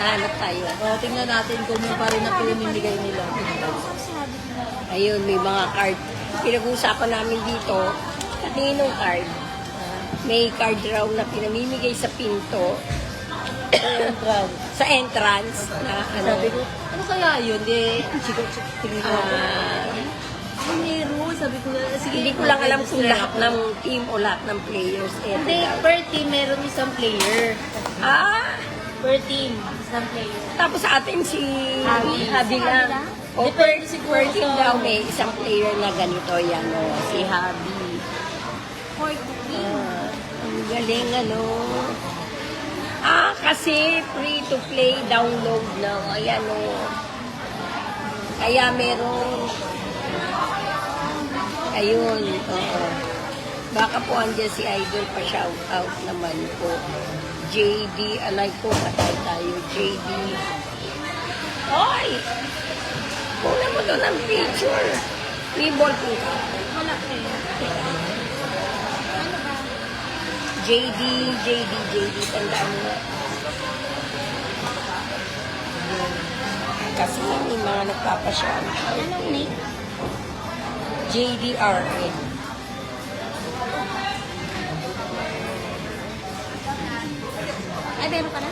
hanap tayo. O, tingnan natin kung yung pa rin na pinamimigay nila. Ayun, may mga card. Pinag-uusapan namin dito, kaninong card. May card raw na pinamimigay sa pinto, Entrance. sa entrance, na Sabi ko, ano kaya yun? Di, siguro tingin ko. Dinero, sabi ko, sige. hindi ko lang alam kung lahat ng team o lahat ng players. Hindi, per team meron isang player. Per team, isang player. Tapos sa atin si Habi Si lang. Habi O Depende siguro per team sa- daw may isang player na ganito yan, o, si Habi. For cooking. Ang galing, ano. Kasi free to play download na. Ayan, o. Kaya meron. Ayun, oo. Baka po andyan si Idol pa shout out naman po. JD, alay ko, katay tayo. JD. Oy! Kuna mo doon ang picture. May ball po ka. Wala eh. Ano ba? JD, tandaan mo. Kasi may mga nagpapashout. Anong name? JDRN. Ay, meron ka na?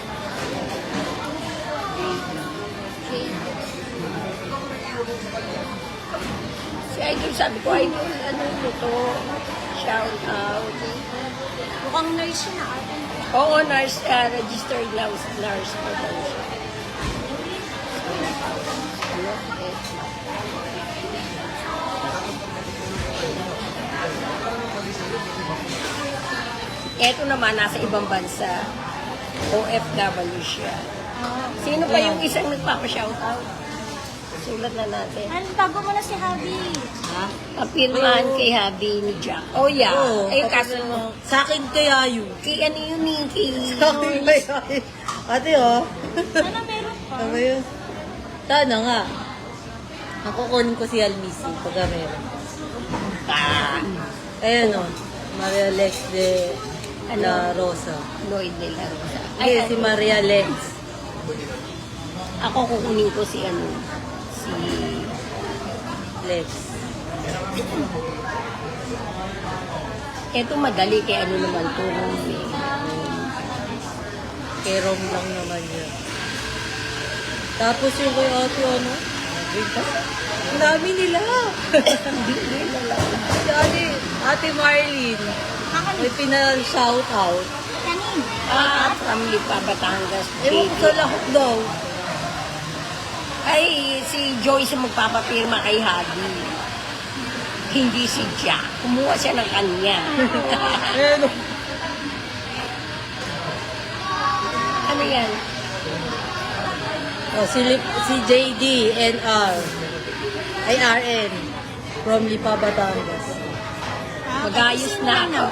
Si Idol, sabi ko, Idol, ano mo to? Shout out. Mukhang nurse siya na ate. Oo, nurse, registered nurse po daw siya. Ano? Eto naman, nasa ibang bansa. OFW siya. Sino pa yung isang nagpapa-shoutout? Sulat na natin. Ano, tago mo na si Habi. Ha? Papirmahan kay Habi ni Jack. Oh, yeah. Oo. Ay, kaso, Sa akin kaya yun. kay ano yun eh, kay... Sa akin kaya yun. Ate, oh. Ano, meron pa? Ano yun? Sana nga. Ako kunin ko si Almisi pagka meron. Ayan, oh. Maria Lex de La Rosa. Lloyd de la Rosa. Ay, si Maria Lex. Ako kukunin ko si ano, si... Lex. Eto madali kay ano naman to, Rome. Kay Rom lang naman yun. Tapos yung kay ate, ano? Ang dami nila. Hindi na lang. Si ate Marlene. May pinal-shout out. Kanin. From Lipa, Batangas. Ewan ko sa lahat daw. Ay, si Joyce ang magpapapirma kay Habi. Hindi si Jack. Kumuha siya ng kanya. Ayan, oh. Ano yan? Oh, si JD, NR, ay RN, from Lipa, Batangas. Mag-ayos na ako.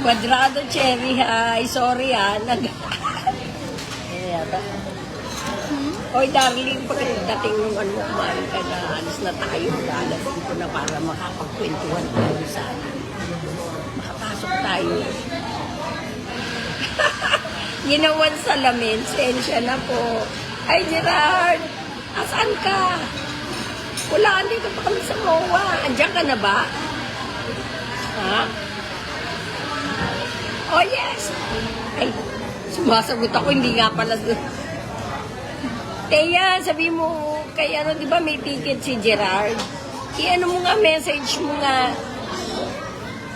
Quadrado Cherry High. Sorry nag... Ano yata? Oy, darling, pagdating nung ano, kumain ka na, alis na tayo. Lalabas ko na para makapagkwentuhan tayo sa atin. Makapasok tayo. Ginawan sa lamin, sensya na po. Ay, Gerard, asan ka? Wala, dito pa kami sa MOA. Andiyan ka na ba? Ha? Oh, yes. Ay, sumasagot ako, hindi nga pala doon. Teya, sabi mo, kay ano, di ba may ticket si Gerard? I-ano mo nga, message mo nga.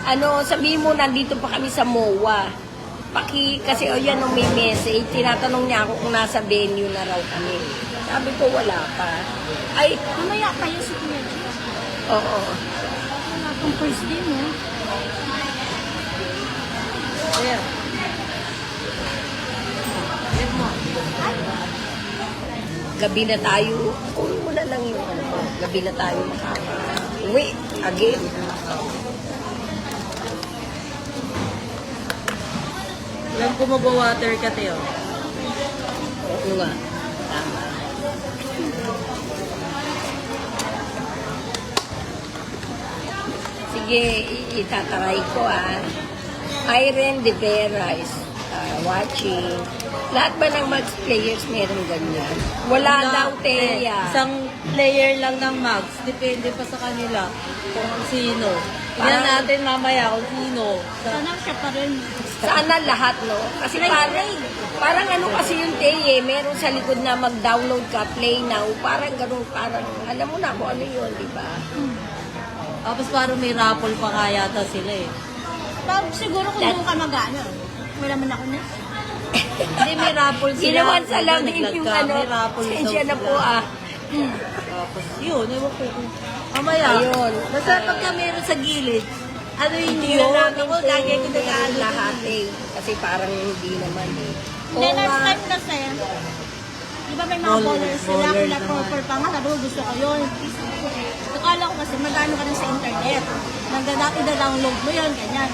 Ano, sabi mo, nandito pa kami sa MOA. Kasi o yan, may message, tinatanong niya ako kung nasa venue na raw kami. Sabi ko, wala pa. Ay, Mamaya pa yung si Kuya G. oo. Wala pang first day mo. Ayan. Ayan mo. Gabi na tayo, kunin mo na lang yung ano ko. Gabi na tayo makaka-uwi again. Alam ko mag-water ka, Teo. Oo nga. Tama. Sige, itataray ko Irene De Vera is watching. Lahat ba ng Max players meron ganyan? Wala daw, Teya. Isang player lang ng Max. Depende pa sa kanila kung sino. Tingnan natin mamaya kung sino. Sana siya pa rin. Sana lahat, no? Kasi parang ano kasi yung Teya, meron sa likod na mag-download ka, play now. Parang ganun, parang, alam mo na kung ano yun, di ba? Tapos parang may raffle pa nga yata sila eh. Siguro kung doon ka mag-ano. Wala man ako na. Hindi, may raffle sila. Ginawan sa lang Naglag yung ka, ano. may raffle daw Sensya na sila. po Tapos yun, ewan ko. Mamaya. Ayun. Basta pagka meron sa gilid, ano yun Hindi yun? na namin Ako, lagi ko nag-ano lahat Kasi parang hindi naman Hindi, last time kasi, di ba may mga bowlers sila, bowlers kung naman. proper pa nga, sabi ko gusto ko yun. Nakala ko kasi magano ka rin sa internet. Nagda-download mo yun, ganyan.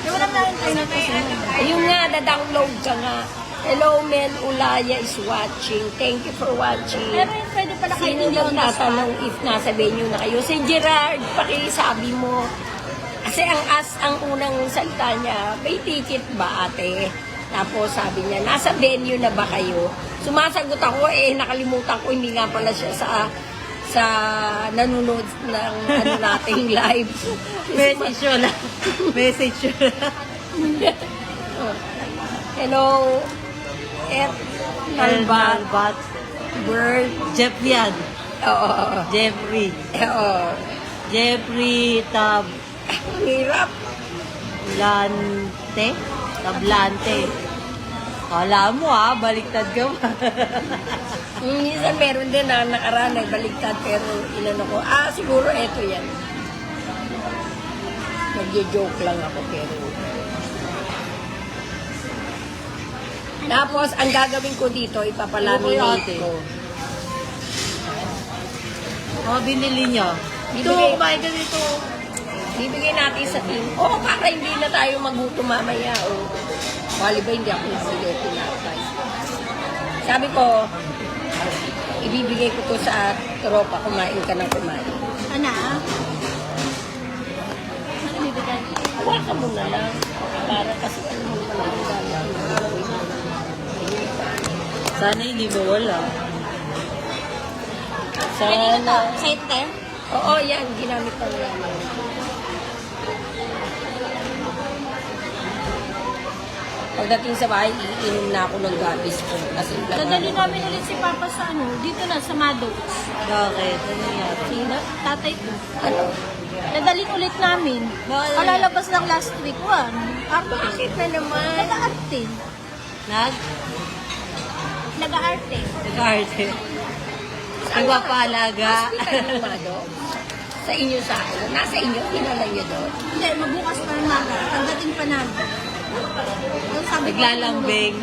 Di wala na internet kasi. Ayun nga, na-download ka nga. Hello, Mel Ulaya is watching. Thank you for watching. Pero yung pwede pala kayo Sino hindi on the spot. nagtatanong if nasa venue na kayo? Si Gerard, pakisabi mo. Kasi ang unang salita niya, may ticket ba ate? Tapos sabi niya, nasa venue na ba kayo? Sumasagot ako, nakalimutan ko, hindi nga pala siya sa nanonood ng ano nating live. Message yun lang. Message yun lang. Hello, Nalbat, Nalbat. Bird. Jeff yan. Oo. Jeffrey. Oo. Jeffrey Hirap. Tablante. Tablante. Kala mo baliktad ka ba? Minsan meron din na nakaraan, nagbaliktad, pero inano ko, siguro eto yan. Nagjo-joke lang ako, pero... Tapos, ang gagawin ko dito, ipapalaminate ko. Binili niya. Ito, Bibigay- kumain ka dito. Bibigay natin sa team. Para hindi na tayo magutom mamaya. Bali ba hindi ako nabili pinatay. Sabi ko, ibibigay ko to sa tropa, kumain ka ng kumain. Ano? Ano bibigay? Hawakan mo na lang. Para kasi ano mo naman ang gamit. Sana hindi mo wala. Kanino to? Sana. Sa ite? Oo, yan. Ginamit ko yan. Pagdating sa bahay, iinom na ako ng gabis ko. Kasi Dadali namin ulit si Papa sa dito na, sa Maddox. Bakit? Ano nangyari? Sino? Tatay ko. Ano? Dadalhin ulit namin. Bakit? Kalalabas lang last week, Bakit na naman? Nag-arte. Nag-arte. Nag-arte. Nagpapalaga. Hospital ng Mado? Sa inyo sa akin? Nasa inyo? Pinala nyo doon? Hindi, magbukas pa ng maga. Pagdating pa namin. Yung sabi ko, Naglalambing.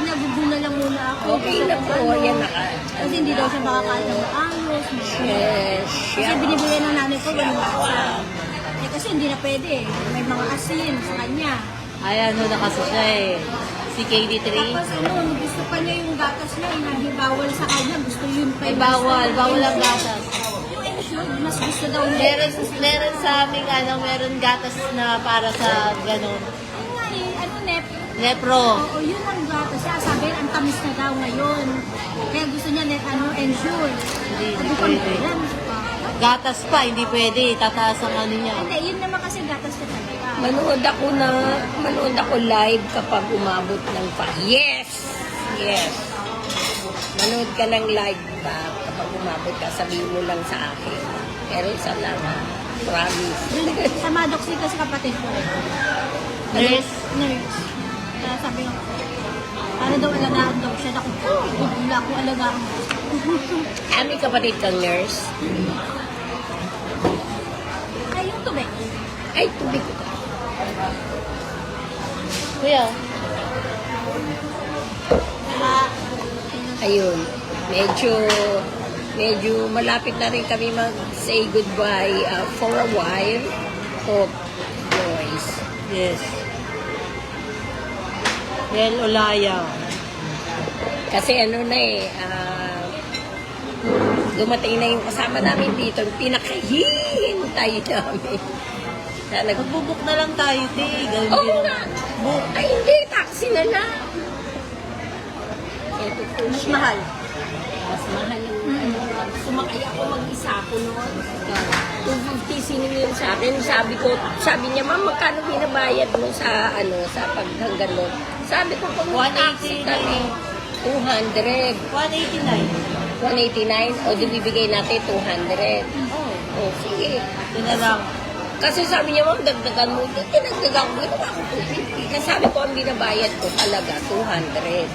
Naguguna lang muna ako. Okay na po. Yan naka. Kasi hindi daw siya makakain ng maayos. Yes. Kasi binibigay ng nanay ko, walang lasa. Kasi hindi na pwede. May mga asin sa kanya. Ay, ano na kasi siya eh. Si KD3. Tapos gusto pa niya yung gatas niya, yung hindi bawal sa kanya. Gusto yun pa. Ay, bawal. Bawal ang gatas. Mas gusto daw niya. Meron sa aming meron gatas na para sa ganun. Yung nga nep. Nepro. Oo, yun ang gatas niya. Sabi, ang tamis na daw ngayon. Kaya gusto niya ensure. Hindi Sabi ko, pwede. yan. Gatas pa, hindi pwede. Tataas ang ano niya. Hindi, yun naman kasi gatas niya talaga. Manood ako live kapag umabot ng Yes! Yes! Manood ka ng live ba? Kapag umabot ka, sabihin mo lang sa akin. Pero isa lang, promise. Sa Maddox dito sa kapatid ko rin. Nurse. Nurse. Kaya sabi ko, para daw alagaan daw siya. Ako, wala akong alagaan. May kapatid kang nurse? Ay, yung tubig. Ay, tubig ko. Kuya. Ayun. Medyo malapit na rin kami mag-say goodbye for a while. Hope, boys. Yes. Mel Olaya. Kasi dumating na yung kasama namin dito, pinakahihintay namin. Magbubuk na lang tayo, te. Ganun Oo din nga. naman. Book. Ay, hindi. Taxi na lang. Ito po Mas siya. mahal. Mas mahal yung sumakay ako mag-isa ako noon. 250 siningil sa akin. Sabi niya, ma'am, magkano binabayad mo sa sa paghanggan mo? Sabi ko, kung 180 taxi kami, 200. 189. 189, o di bibigay natin 200. Oh, O, sige. ito na lang. Kasi sabi niya, ma'am, dagdagan mo. Di, dinagdagan ko. Ginawa ko 250. Kasi sabi ko, ang binabayad ko talaga, 200.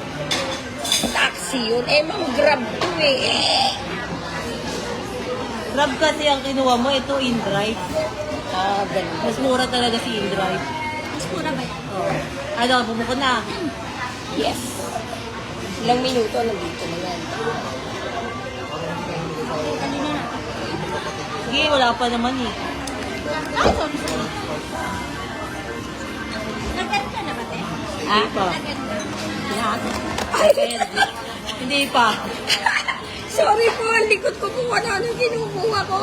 Taxi yun. Eh, ma'am, grab to eh. Grab kasi ang kinuha mo, ito in-drive. Ah, ganun. Mas mura talaga si in-drive. Mas mura ba yan? Oh. Ano, bumuko na. Yes. Ilang minuto, nandito na yan. Kanina na. Sige, wala pa naman eh. Ay, sorry. Nag-end ka na ba, te? Hindi pa. Nag-end ka. Hindi pa. Sorry po, ang likod ko kung ano kinukuha ko.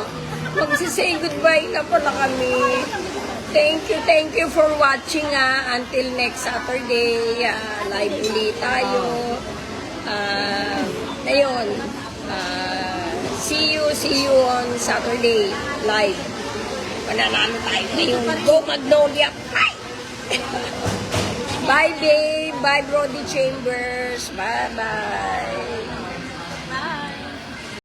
Magsisay goodbye na pala kami. Thank you for watching until next Saturday. Live ulit tayo. Ayun. See you on Saturday live. Pananalo tayo ngayon. Go Magnolia. Bye! Bye, babe. Bye, Brody Chambers. Bye-bye.